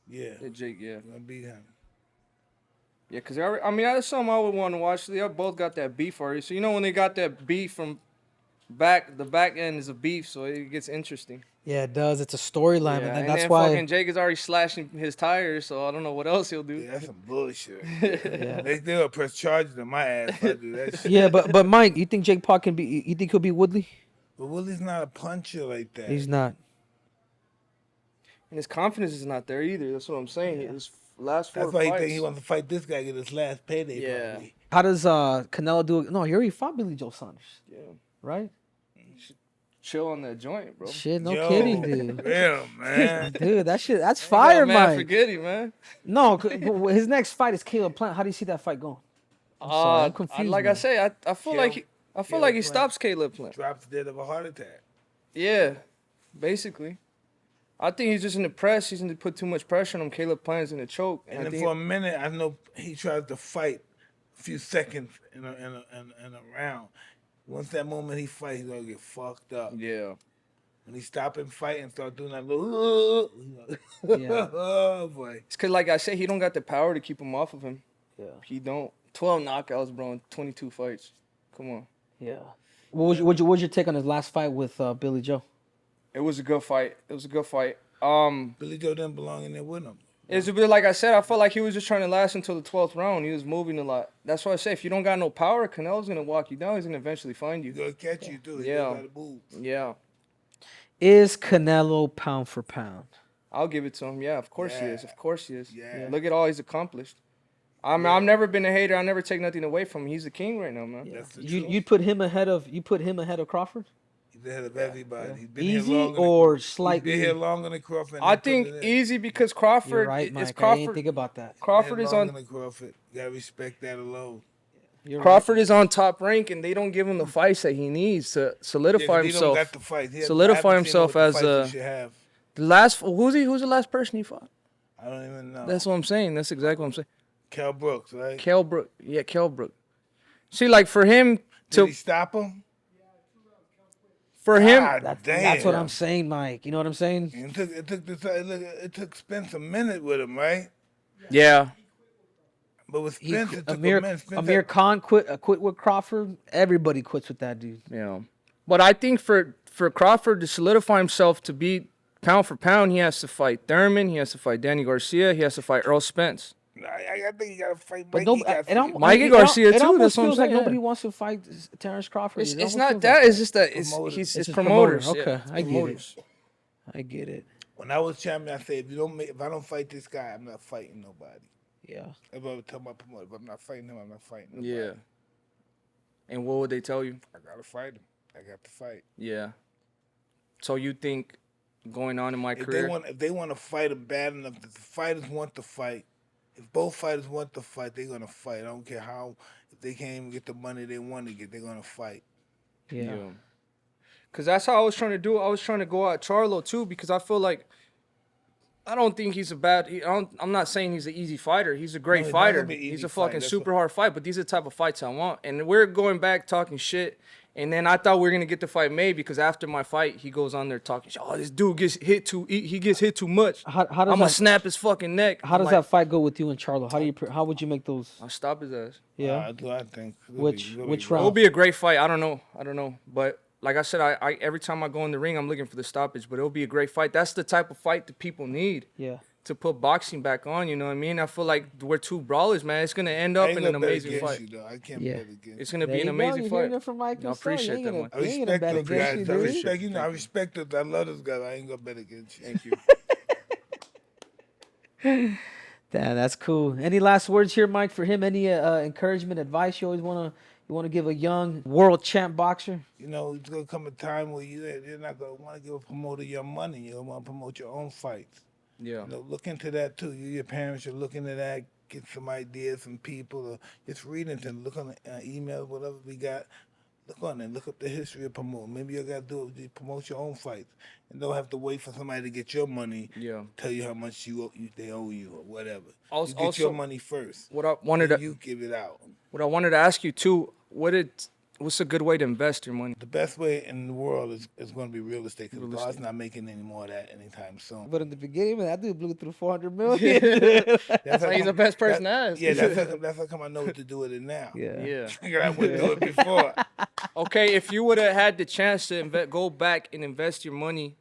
[SPEAKER 2] Yeah,
[SPEAKER 1] Yeah, Jake, yeah.
[SPEAKER 2] gonna beat him.
[SPEAKER 1] Yeah, because I mean, that's something I would want to watch. They both got that beef already. So, you know, when they got that beef from the back end is a beef, so it gets interesting.
[SPEAKER 3] Yeah, it does. It's a storyline,
[SPEAKER 1] Yeah,
[SPEAKER 3] and
[SPEAKER 1] and
[SPEAKER 3] that's
[SPEAKER 1] then
[SPEAKER 3] why.
[SPEAKER 1] fucking Jake is already slashing his tires, so I don't know what else he'll do.
[SPEAKER 2] Yeah, that's some bullshit. They'll press charges on my ass if I do that shit.
[SPEAKER 3] Yeah, but Mike, you think Jake Paul can be? You think he'll be Woodley?
[SPEAKER 2] But Willie's not a puncher like that.
[SPEAKER 3] He's not.
[SPEAKER 1] And his confidence is not there either. That's what I'm saying. His last four
[SPEAKER 2] That's why he
[SPEAKER 1] fights.
[SPEAKER 2] think he wants to fight this guy, get his last payday.
[SPEAKER 1] Yeah.
[SPEAKER 2] Probably.
[SPEAKER 3] How does Canelo do it? No, he already fought Billy Joe Saunders,
[SPEAKER 1] Yeah.
[SPEAKER 3] right?
[SPEAKER 1] Chill on that joint, bro.
[SPEAKER 3] Shit, no
[SPEAKER 2] Yo,
[SPEAKER 3] kidding, dude.
[SPEAKER 2] Yeah, man.
[SPEAKER 3] Dude, that's fire,
[SPEAKER 1] man,
[SPEAKER 3] Mike.
[SPEAKER 1] forget it, man.
[SPEAKER 3] No, but his next fight is Caleb Plant. How do you see that fight going? sorry, I'm confused,
[SPEAKER 1] Like
[SPEAKER 3] man.
[SPEAKER 1] I say, I feel like he
[SPEAKER 2] Plant.
[SPEAKER 1] stops Caleb Plant.
[SPEAKER 2] Drops dead of a heart attack.
[SPEAKER 1] Yeah, basically. I think he's just in the press. He's going to put too much pressure on him. Caleb Plant's in the choke.
[SPEAKER 2] And
[SPEAKER 1] I
[SPEAKER 2] then
[SPEAKER 1] think
[SPEAKER 2] for a minute, I know he tries to fight a few seconds in a round. Once that moment he fights, he's gonna get fucked up.
[SPEAKER 1] yeah.
[SPEAKER 2] When he stop and fight and start doing that little,
[SPEAKER 3] Yeah.
[SPEAKER 2] oh boy.
[SPEAKER 1] It's because, like I said, he don't got the power to keep him off of him.
[SPEAKER 3] Yeah.
[SPEAKER 1] He don't. 12 knockouts, bro, in 22 fights. Come on.
[SPEAKER 3] Yeah. What was your take on his last fight with Billy Joe?
[SPEAKER 1] It was a good fight.
[SPEAKER 2] Billy Joe didn't belong in there with him.
[SPEAKER 1] It's a bit like I said, I felt like he was just trying to last until the 12th round. He was moving a lot. That's why I say if you don't got no power, Canelo's going to walk you down. He's going to eventually find you.
[SPEAKER 2] He's going to catch you, too.
[SPEAKER 1] Yeah. Yeah.
[SPEAKER 3] Is Canelo pound for pound?
[SPEAKER 1] I'll give it to him. Yeah, of course he is. Of course he is.
[SPEAKER 2] Yeah.
[SPEAKER 1] Look at all he's accomplished. I've never been a hater. I never take nothing away from him. He's the king right now, man.
[SPEAKER 3] Yeah. You put him ahead of Crawford?
[SPEAKER 2] He's ahead of everybody. He's been
[SPEAKER 3] Easy
[SPEAKER 2] here longer
[SPEAKER 3] or
[SPEAKER 2] than,
[SPEAKER 3] slightly?
[SPEAKER 2] He's been here longer than Crawford.
[SPEAKER 1] I think easy because Crawford.
[SPEAKER 3] You're right, Mike.
[SPEAKER 1] Crawford,
[SPEAKER 3] I didn't think about that.
[SPEAKER 1] Crawford is on.
[SPEAKER 2] Crawford. You gotta respect that alone.
[SPEAKER 1] Crawford is on top rank, and they don't give him the fights that he needs to solidify himself.
[SPEAKER 2] He don't got the fight.
[SPEAKER 1] Solidify himself as
[SPEAKER 2] the
[SPEAKER 1] last. Who's the last person he fought?
[SPEAKER 2] I don't even know.
[SPEAKER 1] That's what I'm saying. That's exactly what I'm saying.
[SPEAKER 2] Kell Brooks, right?
[SPEAKER 1] Kell Brooks. Yeah, Kell Brooks. See, like for him to.
[SPEAKER 2] Did he stop him?
[SPEAKER 1] For him,
[SPEAKER 3] that's what I'm saying, Mike. You know what I'm saying?
[SPEAKER 2] It took Spence a minute with him, right?
[SPEAKER 1] Yeah.
[SPEAKER 2] But with Spence, it took
[SPEAKER 3] Amir Khan quit with Crawford. Everybody quits with that dude.
[SPEAKER 1] Yeah. But I think for Crawford to solidify himself to be pound for pound, he has to fight Thurman, he has to fight Danny Garcia, he has to fight Earl Spence.
[SPEAKER 2] I think he got to fight
[SPEAKER 1] Mikey Garcia, too.
[SPEAKER 3] It almost
[SPEAKER 1] That's what I'm
[SPEAKER 3] feels like
[SPEAKER 1] saying.
[SPEAKER 3] nobody wants to fight Terrence Crawford.
[SPEAKER 1] It's not that. It's just that it's promoters.
[SPEAKER 3] Okay,
[SPEAKER 1] yeah.
[SPEAKER 3] I get it. I get it.
[SPEAKER 2] When I was champion, I said, if I don't fight this guy, I'm not fighting nobody.
[SPEAKER 3] Yeah.
[SPEAKER 2] If I would tell my promoter, if I'm not fighting him, I'm not fighting nobody.
[SPEAKER 1] Yeah. And what would they tell you?
[SPEAKER 2] I got to fight him. I got to fight.
[SPEAKER 1] Yeah. So you think going on in my career?
[SPEAKER 2] If they want to fight him bad enough, if the fighters want to fight, if both fighters want to fight, they're going to fight. I don't care how, if they can't even get the money they want to get, they're going to fight.
[SPEAKER 3] Yeah.
[SPEAKER 1] Because that's how I was trying to do it. I was trying to go at Charlo, too, because I feel like I don't think he's a bad. I'm not saying he's an easy fighter. He's a great fighter. He's a fucking super hard fight. But these are the type of fights I want. And we're going back talking shit. And then I thought we were gonna get the fight made because after my fight, he goes on there talking, "Oh, this dude gets hit too. He gets hit too much. I'm gonna snap his fucking neck."
[SPEAKER 3] How does that fight go with you and Charlo? How would you make those?
[SPEAKER 1] I'll stop his ass.
[SPEAKER 3] Yeah.
[SPEAKER 2] I think.
[SPEAKER 3] Which round?
[SPEAKER 1] It'll be a great fight. I don't know. But like I said, I every time I go in the ring, I'm looking for the stoppage. But it'll be a great fight. That's the type of fight that people need.
[SPEAKER 3] Yeah.
[SPEAKER 1] To put boxing back on, you know what I mean? I feel like we're two brawlers, man. It's gonna end up in an amazing fight.
[SPEAKER 2] I can't bet against you.
[SPEAKER 1] It's gonna be an amazing fight.
[SPEAKER 3] I
[SPEAKER 1] appreciate that, man.
[SPEAKER 2] I respect those guys. I respect it. I love this guy. I ain't gonna bet against you.
[SPEAKER 1] Thank you.
[SPEAKER 3] Damn, that's cool. Any last words here, Mike, for him? Any encouragement, advice you always want to give a young world champ boxer?
[SPEAKER 2] You know, it's gonna come a time where you're not gonna want to give a promoter your money. You're gonna want to promote your own fights.
[SPEAKER 1] Yeah.
[SPEAKER 2] You know, look into that too. Your parents should look into that. Get some ideas from people. Or just read into them. Look on the email, whatever we got. Look on it. Look up the history of promoting. Maybe you got to do it. Promote your own fights, and don't have to wait for somebody to get your money.
[SPEAKER 1] Yeah.
[SPEAKER 2] Tell you how much they owe you or whatever.
[SPEAKER 1] Also,
[SPEAKER 2] you get your money first.
[SPEAKER 1] What I wanted to
[SPEAKER 2] you give it out.
[SPEAKER 1] What I wanted to ask you too. What's a good way to invest your money?
[SPEAKER 2] The best way in the world is going to be real estate because God's not making any more of that anytime soon.
[SPEAKER 3] But in the beginning, man, that dude blew through $400 million.
[SPEAKER 1] That's why he's the best person to ask.
[SPEAKER 2] Yeah, that's how come I know what to do with it now.
[SPEAKER 3] Yeah.
[SPEAKER 2] I wouldn't do it before.
[SPEAKER 1] Okay, if you would have had the chance to go back and invest your money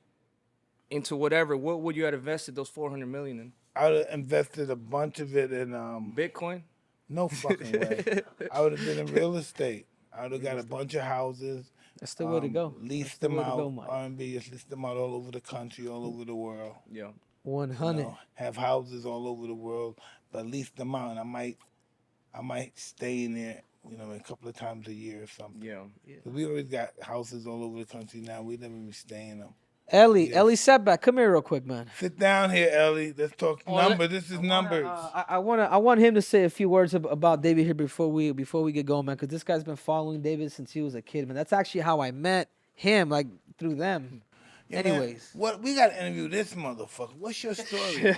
[SPEAKER 1] into whatever, what would you have invested those $400 million in?
[SPEAKER 2] I would have invested a bunch of it in
[SPEAKER 1] Bitcoin.
[SPEAKER 2] No fucking way. I would have been in real estate. I would have got a bunch of houses.
[SPEAKER 3] That's the way to go.
[SPEAKER 2] Leased them out. R&B just leased them out all over the country, all over the world.
[SPEAKER 1] Yeah.
[SPEAKER 3] 100.
[SPEAKER 2] You know, have houses all over the world, but lease them out. And I might stay in there, you know, a couple of times a year or something.
[SPEAKER 1] Yeah.
[SPEAKER 2] We always got houses all over the country now. We never even stay in them.
[SPEAKER 3] Elie Seckbach, come here real quick, man.
[SPEAKER 2] Sit down here, Elie. Let's talk numbers. This is numbers.
[SPEAKER 3] I want him to say a few words about David here before we get going, man. Because this guy's been following David since he was a kid, man. That's actually how I met him, like through them.
[SPEAKER 2] Yeah,
[SPEAKER 3] anyways,
[SPEAKER 2] man, we got to interview this motherfucker. What's your story?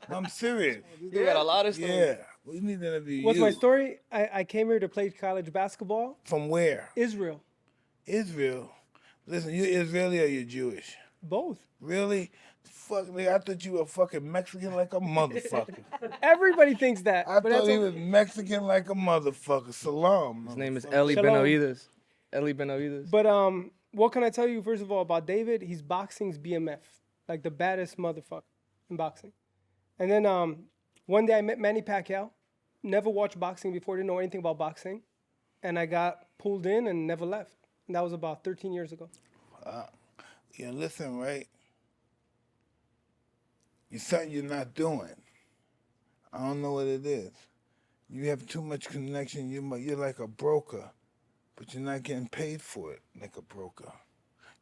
[SPEAKER 2] I'm serious.
[SPEAKER 1] You got a lot of stories.
[SPEAKER 2] Yeah, we need to interview you.
[SPEAKER 4] What's my story? I came here to play college basketball.
[SPEAKER 2] From where?
[SPEAKER 4] Israel.
[SPEAKER 2] Israel. Listen, you Israeli or you Jewish?
[SPEAKER 4] Both.
[SPEAKER 2] Really? Fuck, nigga, I thought you were fucking Mexican like a motherfucker.
[SPEAKER 4] Everybody thinks that.
[SPEAKER 2] I
[SPEAKER 4] but that's
[SPEAKER 2] thought he
[SPEAKER 4] okay.
[SPEAKER 2] was Mexican like a motherfucker. Salam.
[SPEAKER 1] His name is
[SPEAKER 2] motherfucker.
[SPEAKER 1] Elie
[SPEAKER 4] Shalom.
[SPEAKER 1] Benavidez. Elie Benavidez.
[SPEAKER 4] But what can I tell you first of all about David? He's boxing's BMF, like the baddest motherfucker in boxing. And then one day I met Manny Pacquiao. Never watched boxing before, didn't know anything about boxing, and I got pulled in and never left. And that was about 13 years ago.
[SPEAKER 2] Yeah, listen, right? It's something you're not doing. I don't know what it is. You have too much connection. You're like a broker, but you're not getting paid for it like a broker.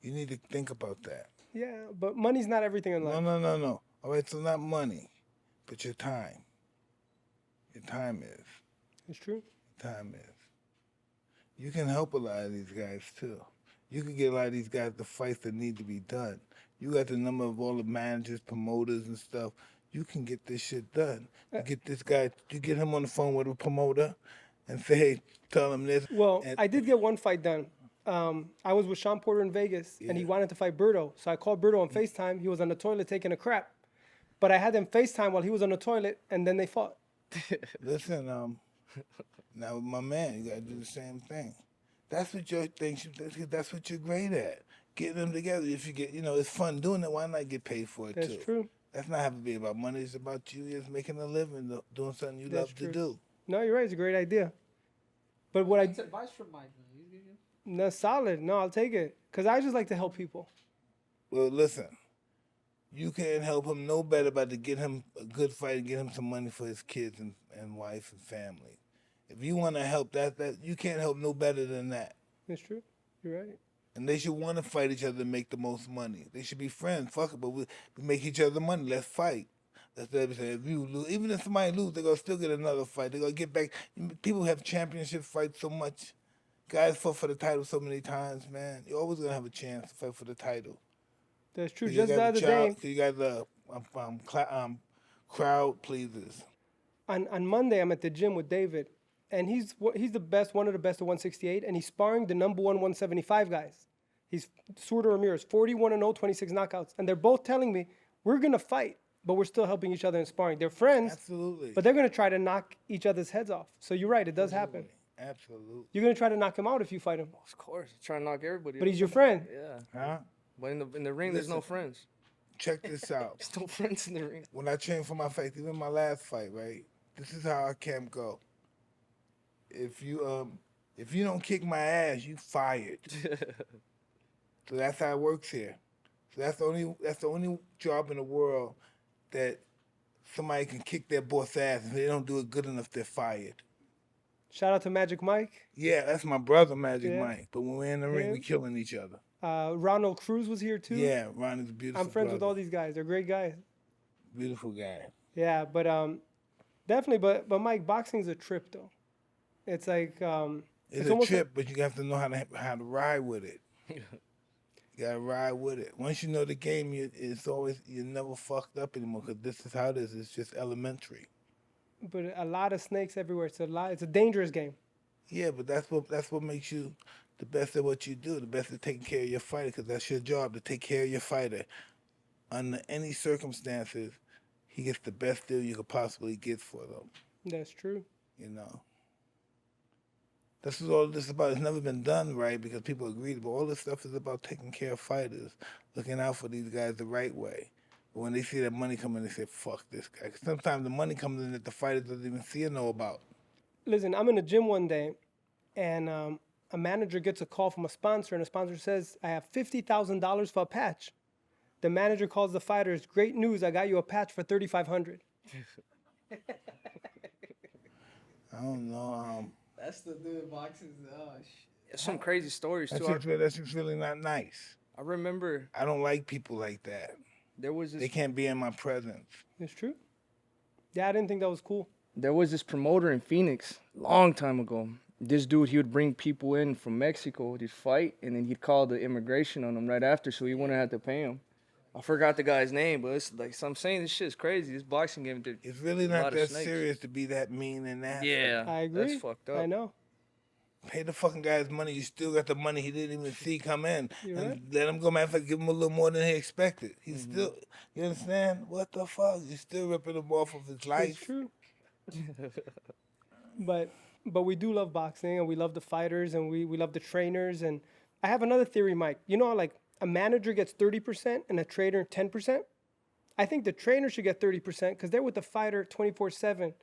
[SPEAKER 2] You need to think about that.
[SPEAKER 4] Yeah, but money's not everything in life.
[SPEAKER 2] No. All right, so not money, but your time. Your time is.
[SPEAKER 4] It's true.
[SPEAKER 2] Time is. You can help a lot of these guys too. You can get a lot of these guys the fights that need to be done. You got the number of all the managers, promoters, and stuff. You can get this shit done. You get this guy. You get him on the phone with a promoter, and say, "Hey, tell him this."
[SPEAKER 4] Well,
[SPEAKER 2] and,
[SPEAKER 4] I did get one fight done. I was with Sean Porter in Vegas, and he wanted to fight Berto. So I called Berto on FaceTime. He was on the toilet taking a crap. But I had them FaceTime while he was on the toilet, and then they fought.
[SPEAKER 2] Listen, now with my man, you gotta do the same thing. That's what your thing. That's what you're great at. Getting them together. If you get, it's fun doing it. Why not get paid for it
[SPEAKER 4] That's
[SPEAKER 2] too?
[SPEAKER 4] true.
[SPEAKER 2] That's not having to be about money. It's about you just making a living, doing something you
[SPEAKER 4] That's
[SPEAKER 2] love
[SPEAKER 4] true.
[SPEAKER 2] to do.
[SPEAKER 4] No, you're right. It's a great idea. But what
[SPEAKER 3] It's advice from Mike.
[SPEAKER 4] that's solid. No, I'll take it. Because I just like to help people.
[SPEAKER 2] Well, listen, you can't help him no better but to get him a good fight and get him some money for his kids and wife and family. If you want to help that you can't help no better than that.
[SPEAKER 4] That's true. You're right.
[SPEAKER 2] And they should want to fight each other to make the most money. They should be friends. Fuck it, but we make each other money. Let's fight. That's what they say. If you lose, even if somebody loses, they're gonna still get another fight. They're gonna get back. People have championship fights so much. Guys fought for the title so many times, man. You're always gonna have a chance to fight for the title.
[SPEAKER 4] That's true.
[SPEAKER 2] 'Cause
[SPEAKER 4] Just
[SPEAKER 2] you
[SPEAKER 4] the
[SPEAKER 2] got
[SPEAKER 4] other day,
[SPEAKER 2] you got the crowd pleasers.
[SPEAKER 4] on Monday, I'm at the gym with David, and he's the best, one of the best at 168, and he's sparring the number one 175 guys. He's Surdo Ramirez, 41-0, 26 knockouts, and they're both telling me we're gonna fight, but we're still helping each other in sparring. They're friends,
[SPEAKER 2] Absolutely.
[SPEAKER 4] but they're gonna try to knock each other's heads off. So you're right, it does happen.
[SPEAKER 2] Absolutely.
[SPEAKER 4] You're gonna try to knock him out if you fight him,
[SPEAKER 1] Of course, trying to knock everybody.
[SPEAKER 4] but
[SPEAKER 1] out.
[SPEAKER 4] he's your friend.
[SPEAKER 1] Yeah,
[SPEAKER 2] Huh?
[SPEAKER 1] but in the ring, there's no friends.
[SPEAKER 2] Check this out.
[SPEAKER 1] There's no friends in the ring.
[SPEAKER 2] When I trained for my fight, even my last fight, right? This is how our camp go. If you don't kick my ass, you fired. So that's how it works here. So that's the only job in the world that somebody can kick their boss ass, and if they don't do it good enough, they're fired.
[SPEAKER 4] Shout out to Magic Mike.
[SPEAKER 2] Yeah, that's my brother, Magic
[SPEAKER 4] Yeah.
[SPEAKER 2] Mike. But when we're in the ring, we
[SPEAKER 4] Yeah.
[SPEAKER 2] killing each other.
[SPEAKER 4] Ronald Cruz was here too.
[SPEAKER 2] Yeah, Ron is a beautiful
[SPEAKER 4] I'm friends with
[SPEAKER 2] brother.
[SPEAKER 4] all these guys. They're great guys.
[SPEAKER 2] Beautiful guy.
[SPEAKER 4] Yeah, but definitely. But Mike, boxing's a trip though. It's like
[SPEAKER 2] It's a
[SPEAKER 4] almost
[SPEAKER 2] trip, but you have to know how to ride with it. You gotta ride with it. Once you know the game, you're never fucked up anymore because this is how it is. It's just elementary.
[SPEAKER 4] but a lot of snakes everywhere. It's a dangerous game.
[SPEAKER 2] Yeah, but that's what makes you the best at what you do. The best at taking care of your fighter because that's your job to take care of your fighter. Under any circumstances, he gets the best deal you could possibly get for them.
[SPEAKER 4] That's true.
[SPEAKER 2] You know. This is all this is about. It's never been done right because people agree, but all this stuff is about taking care of fighters, looking out for these guys the right way. But when they see that money coming, they say, fuck this guy. 'Cause sometimes the money comes in that the fighter doesn't even see or know about.
[SPEAKER 4] Listen, I'm in the gym one day, and a manager gets a call from a sponsor, and the sponsor says, I have $50,000 for a patch. The manager calls the fighters, great news, I got you a patch for $3,500.
[SPEAKER 2] I don't know.
[SPEAKER 3] That's the dude boxing. Oh, shit.
[SPEAKER 1] Some crazy stories too.
[SPEAKER 2] That's just really not nice.
[SPEAKER 1] I remember
[SPEAKER 2] I don't like people like that.
[SPEAKER 1] there was
[SPEAKER 2] They
[SPEAKER 1] this
[SPEAKER 2] can't be in my presence.
[SPEAKER 4] It's true. Yeah, I didn't think that was cool.
[SPEAKER 1] promoter in Phoenix long time ago. This dude, he would bring people in from Mexico to fight, and then he'd call the immigration on them right after, so he wouldn't have to pay him. I forgot the guy's name, but it's like, so I'm saying this shit's crazy. This boxing game, dude.
[SPEAKER 2] It's really
[SPEAKER 1] A
[SPEAKER 2] not
[SPEAKER 1] lot of
[SPEAKER 2] that
[SPEAKER 1] snakes.
[SPEAKER 2] serious to be that mean and nasty.
[SPEAKER 1] Yeah,
[SPEAKER 4] I agree.
[SPEAKER 1] That's fucked up.
[SPEAKER 4] I know.
[SPEAKER 2] Pay the fucking guy his money. You still got the money he didn't even see come in.
[SPEAKER 4] You're
[SPEAKER 2] and
[SPEAKER 4] right.
[SPEAKER 2] let him go. Matter of fact, give him a little more than he expected. He's still, you understand? What the fuck? You're still ripping him off of his
[SPEAKER 4] It's
[SPEAKER 2] life.
[SPEAKER 4] true. but we do love boxing, and we love the fighters, and we love the trainers. And I have another theory, Mike. You know how, like, a manager gets 30% and a trainer 10%? I think the trainer should get 30% because they're with the fighter 24/7.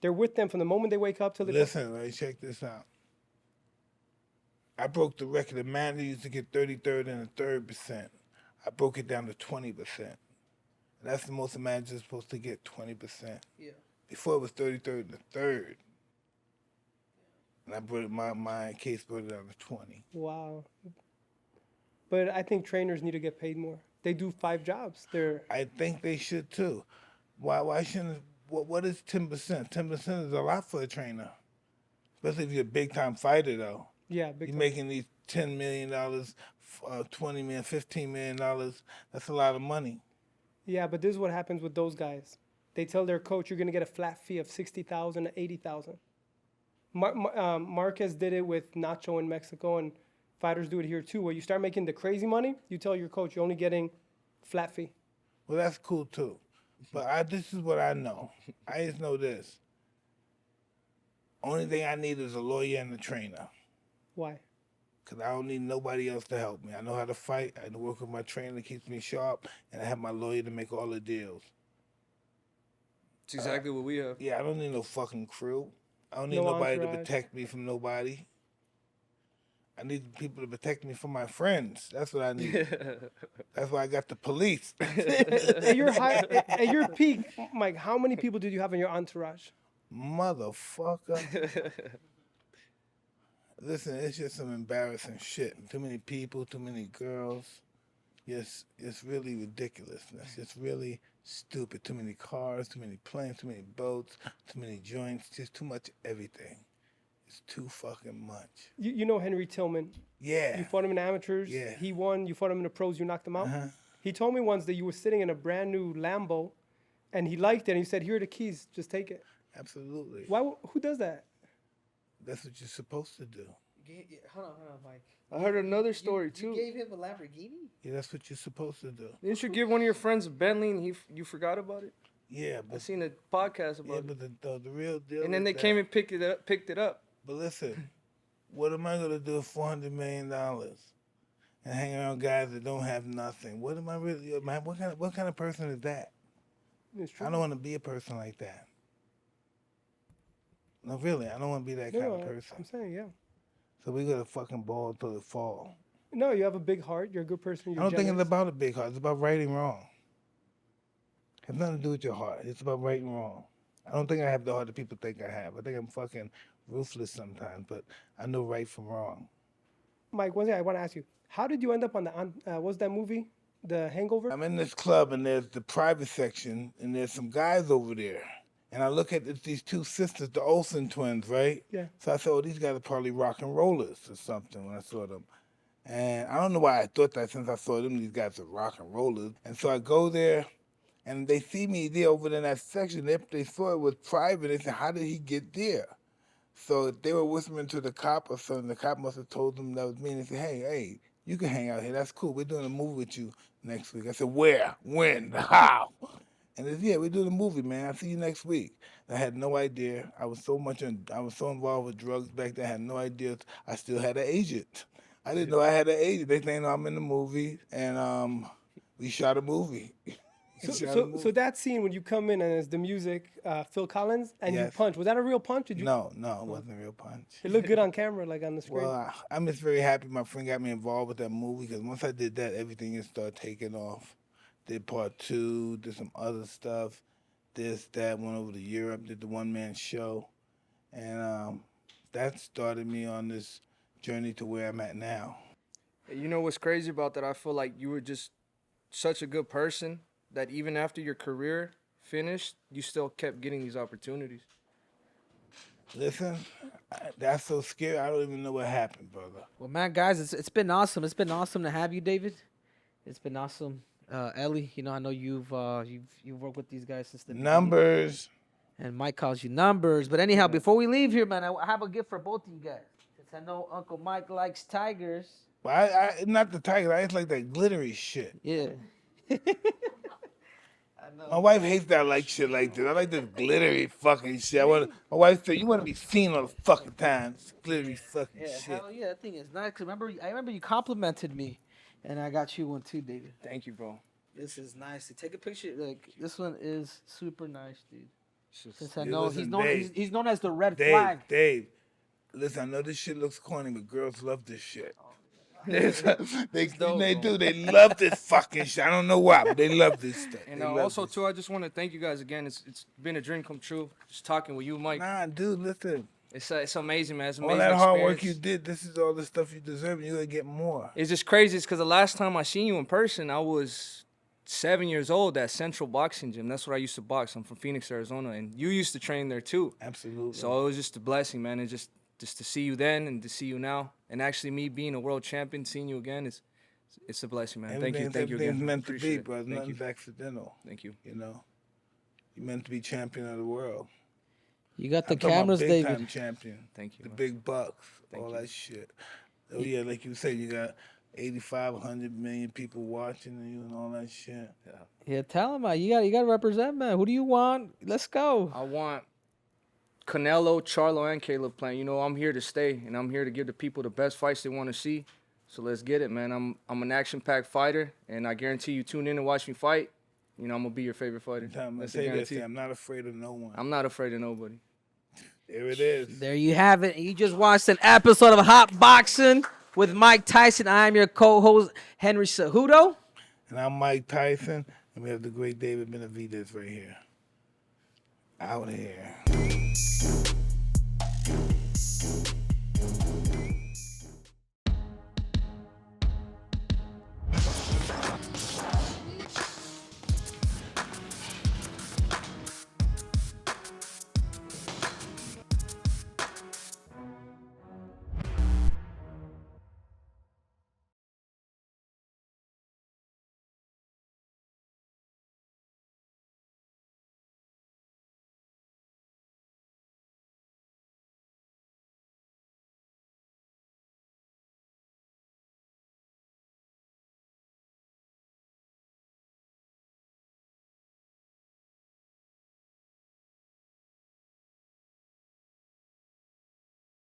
[SPEAKER 4] They're with them from the moment they wake up till they
[SPEAKER 2] Listen, right, check this out. I broke the record. The manager used to get 33rd and a third percent. I broke it down to 20%. That's the most a manager's supposed to get, 20%.
[SPEAKER 3] Yeah.
[SPEAKER 2] Before it was 33rd and a third. And I brought it, my case brought it down to 20.
[SPEAKER 4] Wow. But I think trainers need to get paid more. They do 5 jobs.
[SPEAKER 2] I think they should too. Why shouldn't, what is 10%? 10% is a lot for a trainer. Especially if you're a big time fighter though.
[SPEAKER 4] Yeah, big
[SPEAKER 2] You're
[SPEAKER 4] time.
[SPEAKER 2] making these $10 million, $20 million, $15 million. That's a lot of money.
[SPEAKER 4] Yeah, but this is what happens with those guys. They tell their coach you're gonna get a flat fee of $60,000 to $80,000. Marquez did it with Nacho in Mexico, and fighters do it here too. Where you start making the crazy money, you tell your coach you're only getting flat fee.
[SPEAKER 2] Well, that's cool too. But this is what I know. I just know this. Only thing I need is a lawyer and a trainer.
[SPEAKER 4] Why?
[SPEAKER 2] Because I don't need nobody else to help me. I know how to fight. I work with my trainer that keeps me sharp. And I have my lawyer to make all the deals.
[SPEAKER 1] It's exactly what we have.
[SPEAKER 2] Yeah, I don't need no fucking crew. I don't need
[SPEAKER 4] No
[SPEAKER 2] nobody to
[SPEAKER 4] entourage.
[SPEAKER 2] protect me from nobody. I need people to protect me from my friends. That's what I need. That's why I got the police.
[SPEAKER 4] At your peak, Mike, how many people did you have in your entourage?
[SPEAKER 2] Motherfucker. Listen, it's just some embarrassing shit. Too many people, too many girls. Yes, it's really ridiculousness. It's really stupid. Too many cars, too many planes, too many boats, too many joints, just too much everything. It's too fucking much.
[SPEAKER 4] You know Henry Tillman.
[SPEAKER 2] Yeah.
[SPEAKER 4] You fought him in amateurs.
[SPEAKER 2] Yeah.
[SPEAKER 4] He won. You fought him in the pros. You knocked him out.
[SPEAKER 2] Uh-huh.
[SPEAKER 4] He told me once that you were sitting in a brand new Lambo, and he liked it. And he said, "Here are the keys. Just take it."
[SPEAKER 2] Absolutely.
[SPEAKER 4] Why? Who does that?
[SPEAKER 2] That's what you're supposed to do.
[SPEAKER 3] Hold on, Mike.
[SPEAKER 1] I heard another story too.
[SPEAKER 3] You gave him a Lamborghini?
[SPEAKER 2] Yeah, that's what you're supposed to do.
[SPEAKER 1] Didn't you give one of your friends a Bentley and you forgot about it?
[SPEAKER 2] Yeah,
[SPEAKER 1] I
[SPEAKER 2] but
[SPEAKER 1] seen a podcast about it.
[SPEAKER 2] but the real deal.
[SPEAKER 1] And then
[SPEAKER 2] is
[SPEAKER 1] they
[SPEAKER 2] that-
[SPEAKER 1] came and picked it up.
[SPEAKER 2] But listen, what am I gonna do with $400 million and hang around guys that don't have nothing? What am I really? Man, what kind of person is that?
[SPEAKER 4] It's true.
[SPEAKER 2] I don't want to be a person like that. No, really, I don't want to be that kind of person.
[SPEAKER 4] I'm saying, yeah.
[SPEAKER 2] So we gotta fucking ball till it fall.
[SPEAKER 4] No, you have a big heart. You're a good person. You're
[SPEAKER 2] I don't think it's
[SPEAKER 4] generous.
[SPEAKER 2] about a big heart. It's about right and wrong. It has nothing to do with your heart. It's about right and wrong. I don't think I have the heart that people think I have. I think I'm fucking ruthless sometimes, but I know right from wrong.
[SPEAKER 4] Mike, one thing I want to ask you: how did you end up on the what's that movie, The Hangover?
[SPEAKER 2] I'm in this club and there's the private section and there's some guys over there. And I look at these two sisters, the Olsen twins, right?
[SPEAKER 4] Yeah.
[SPEAKER 2] So I said, oh, these guys are probably rock and rollers or something when I saw them. And I don't know why I thought that since I saw them, these guys are rock and rollers. And so I go there and they see me there over in that section. They saw it was private. They said, how did he get there? So they were whispering to the cop or something. The cop must have told them that was me. And they said, hey, you can hang out here. That's cool. We're doing a movie with you next week. I said, where? When? How? And they said, yeah, we're doing a movie, man. I'll see you next week. And I had no idea. I was so involved with drugs back then. I had no idea I still had an agent. I didn't know I had an agent. They think I'm in the movie, and we shot a movie.
[SPEAKER 4] So that scene when you come in and it's the music, Phil Collins, and you
[SPEAKER 2] Yes.
[SPEAKER 4] punch, was that a real punch? Did you?
[SPEAKER 2] No, it wasn't a real punch.
[SPEAKER 4] It looked good on camera, like on the screen.
[SPEAKER 2] Well, I'm just very happy my friend got me involved with that movie because once I did that, everything just started taking off. Did part 2, did some other stuff, this, that, went over to Europe, did the one-man show. And that started me on this journey to where I'm at now.
[SPEAKER 1] You know what's crazy about that? I feel like you were just such a good person that even after your career finished, you still kept getting these opportunities.
[SPEAKER 2] Listen, that's so scary. I don't even know what happened, brother.
[SPEAKER 3] Well, man, guys, it's been awesome. It's been awesome to have you, David. It's been awesome. Elie, you know, I know you've worked with these guys since the beginning.
[SPEAKER 2] Numbers.
[SPEAKER 3] And Mike calls you numbers. But anyhow, before we leave here, man, I have a gift for both of you guys. I know Uncle Mike likes tigers.
[SPEAKER 2] But I not the tiger. I just like that glittery shit.
[SPEAKER 3] Yeah.
[SPEAKER 2] My wife hates that I like shit like this. I like this glittery fucking shit. My wife said, you want to be seen all the fucking time. This glittery fucking
[SPEAKER 3] Yeah,
[SPEAKER 2] shit.
[SPEAKER 3] hell yeah, that thing is nice. 'Cause I remember you complimented me, and I got you one too, David.
[SPEAKER 1] Thank you, bro.
[SPEAKER 3] This is nice. Take a picture. Like this one is super nice, dude. Since I
[SPEAKER 2] Hey,
[SPEAKER 3] know
[SPEAKER 2] listen,
[SPEAKER 3] he's known,
[SPEAKER 2] Dave.
[SPEAKER 3] he's known as the red
[SPEAKER 2] Dave,
[SPEAKER 3] flag.
[SPEAKER 2] Dave, listen, I know this shit looks corny, but girls love this shit. they
[SPEAKER 1] dope,
[SPEAKER 2] do. They love this fucking shit. I don't know why, but they love this stuff.
[SPEAKER 1] And
[SPEAKER 2] They love
[SPEAKER 1] also,
[SPEAKER 2] this.
[SPEAKER 1] too, I just want to thank you guys again. It's been a dream come true. Just talking with you, Mike.
[SPEAKER 2] Nah, dude, listen.
[SPEAKER 1] It's amazing, man. It's
[SPEAKER 2] All
[SPEAKER 1] amazing
[SPEAKER 2] that hard work you
[SPEAKER 1] experience.
[SPEAKER 2] did, this is all the stuff you deserve, and you're going to get more.
[SPEAKER 1] It's just crazy. It's because the last time I seen you in person, I was 7 years old at Central Boxing Gym. That's where I used to box. I'm from Phoenix, Arizona, and you used to train there too.
[SPEAKER 2] Absolutely.
[SPEAKER 1] So it was just a blessing, man. And just to see you then and to see you now, and actually me being a world champion, seeing you again, it's a blessing, man. Thank you
[SPEAKER 2] Everything's
[SPEAKER 1] again.
[SPEAKER 2] meant to
[SPEAKER 1] Appreciate
[SPEAKER 2] be,
[SPEAKER 1] it.
[SPEAKER 2] bro.
[SPEAKER 1] Thank
[SPEAKER 2] Nothing's
[SPEAKER 1] you.
[SPEAKER 2] accidental.
[SPEAKER 1] Thank you.
[SPEAKER 2] You know, you're meant to be champion of the world.
[SPEAKER 3] You got the
[SPEAKER 2] I'm talking about
[SPEAKER 3] cameras,
[SPEAKER 2] big
[SPEAKER 3] David.
[SPEAKER 2] time champion.
[SPEAKER 1] Thank you.
[SPEAKER 2] The
[SPEAKER 1] man.
[SPEAKER 2] big bucks,
[SPEAKER 1] Thank
[SPEAKER 2] all
[SPEAKER 1] you.
[SPEAKER 2] that shit. Oh yeah, like you said, you got 85, 100 million people watching you and all that shit.
[SPEAKER 3] Yeah, tell him, man. You got to represent, man. Who do you want? Let's go.
[SPEAKER 1] I want Canelo, Charlo, and Caleb playing. You know, I'm here to stay, and I'm here to give the people the best fights they want to see. So let's get it, man. I'm an action-packed fighter, and I guarantee you tune in and watch me fight. You know, I'm gonna be your favorite fighter.
[SPEAKER 2] I'm
[SPEAKER 1] That's a
[SPEAKER 2] tell you this,
[SPEAKER 1] guarantee.
[SPEAKER 2] I'm not afraid of no one.
[SPEAKER 1] I'm not afraid of nobody.
[SPEAKER 2] There it is.
[SPEAKER 3] There you have it. You just watched an episode of Hotboxin with Mike Tyson. I am your co-host, Henry Cejudo.
[SPEAKER 2] And I'm Mike Tyson, and we have the great David Benavidez right here. Out here.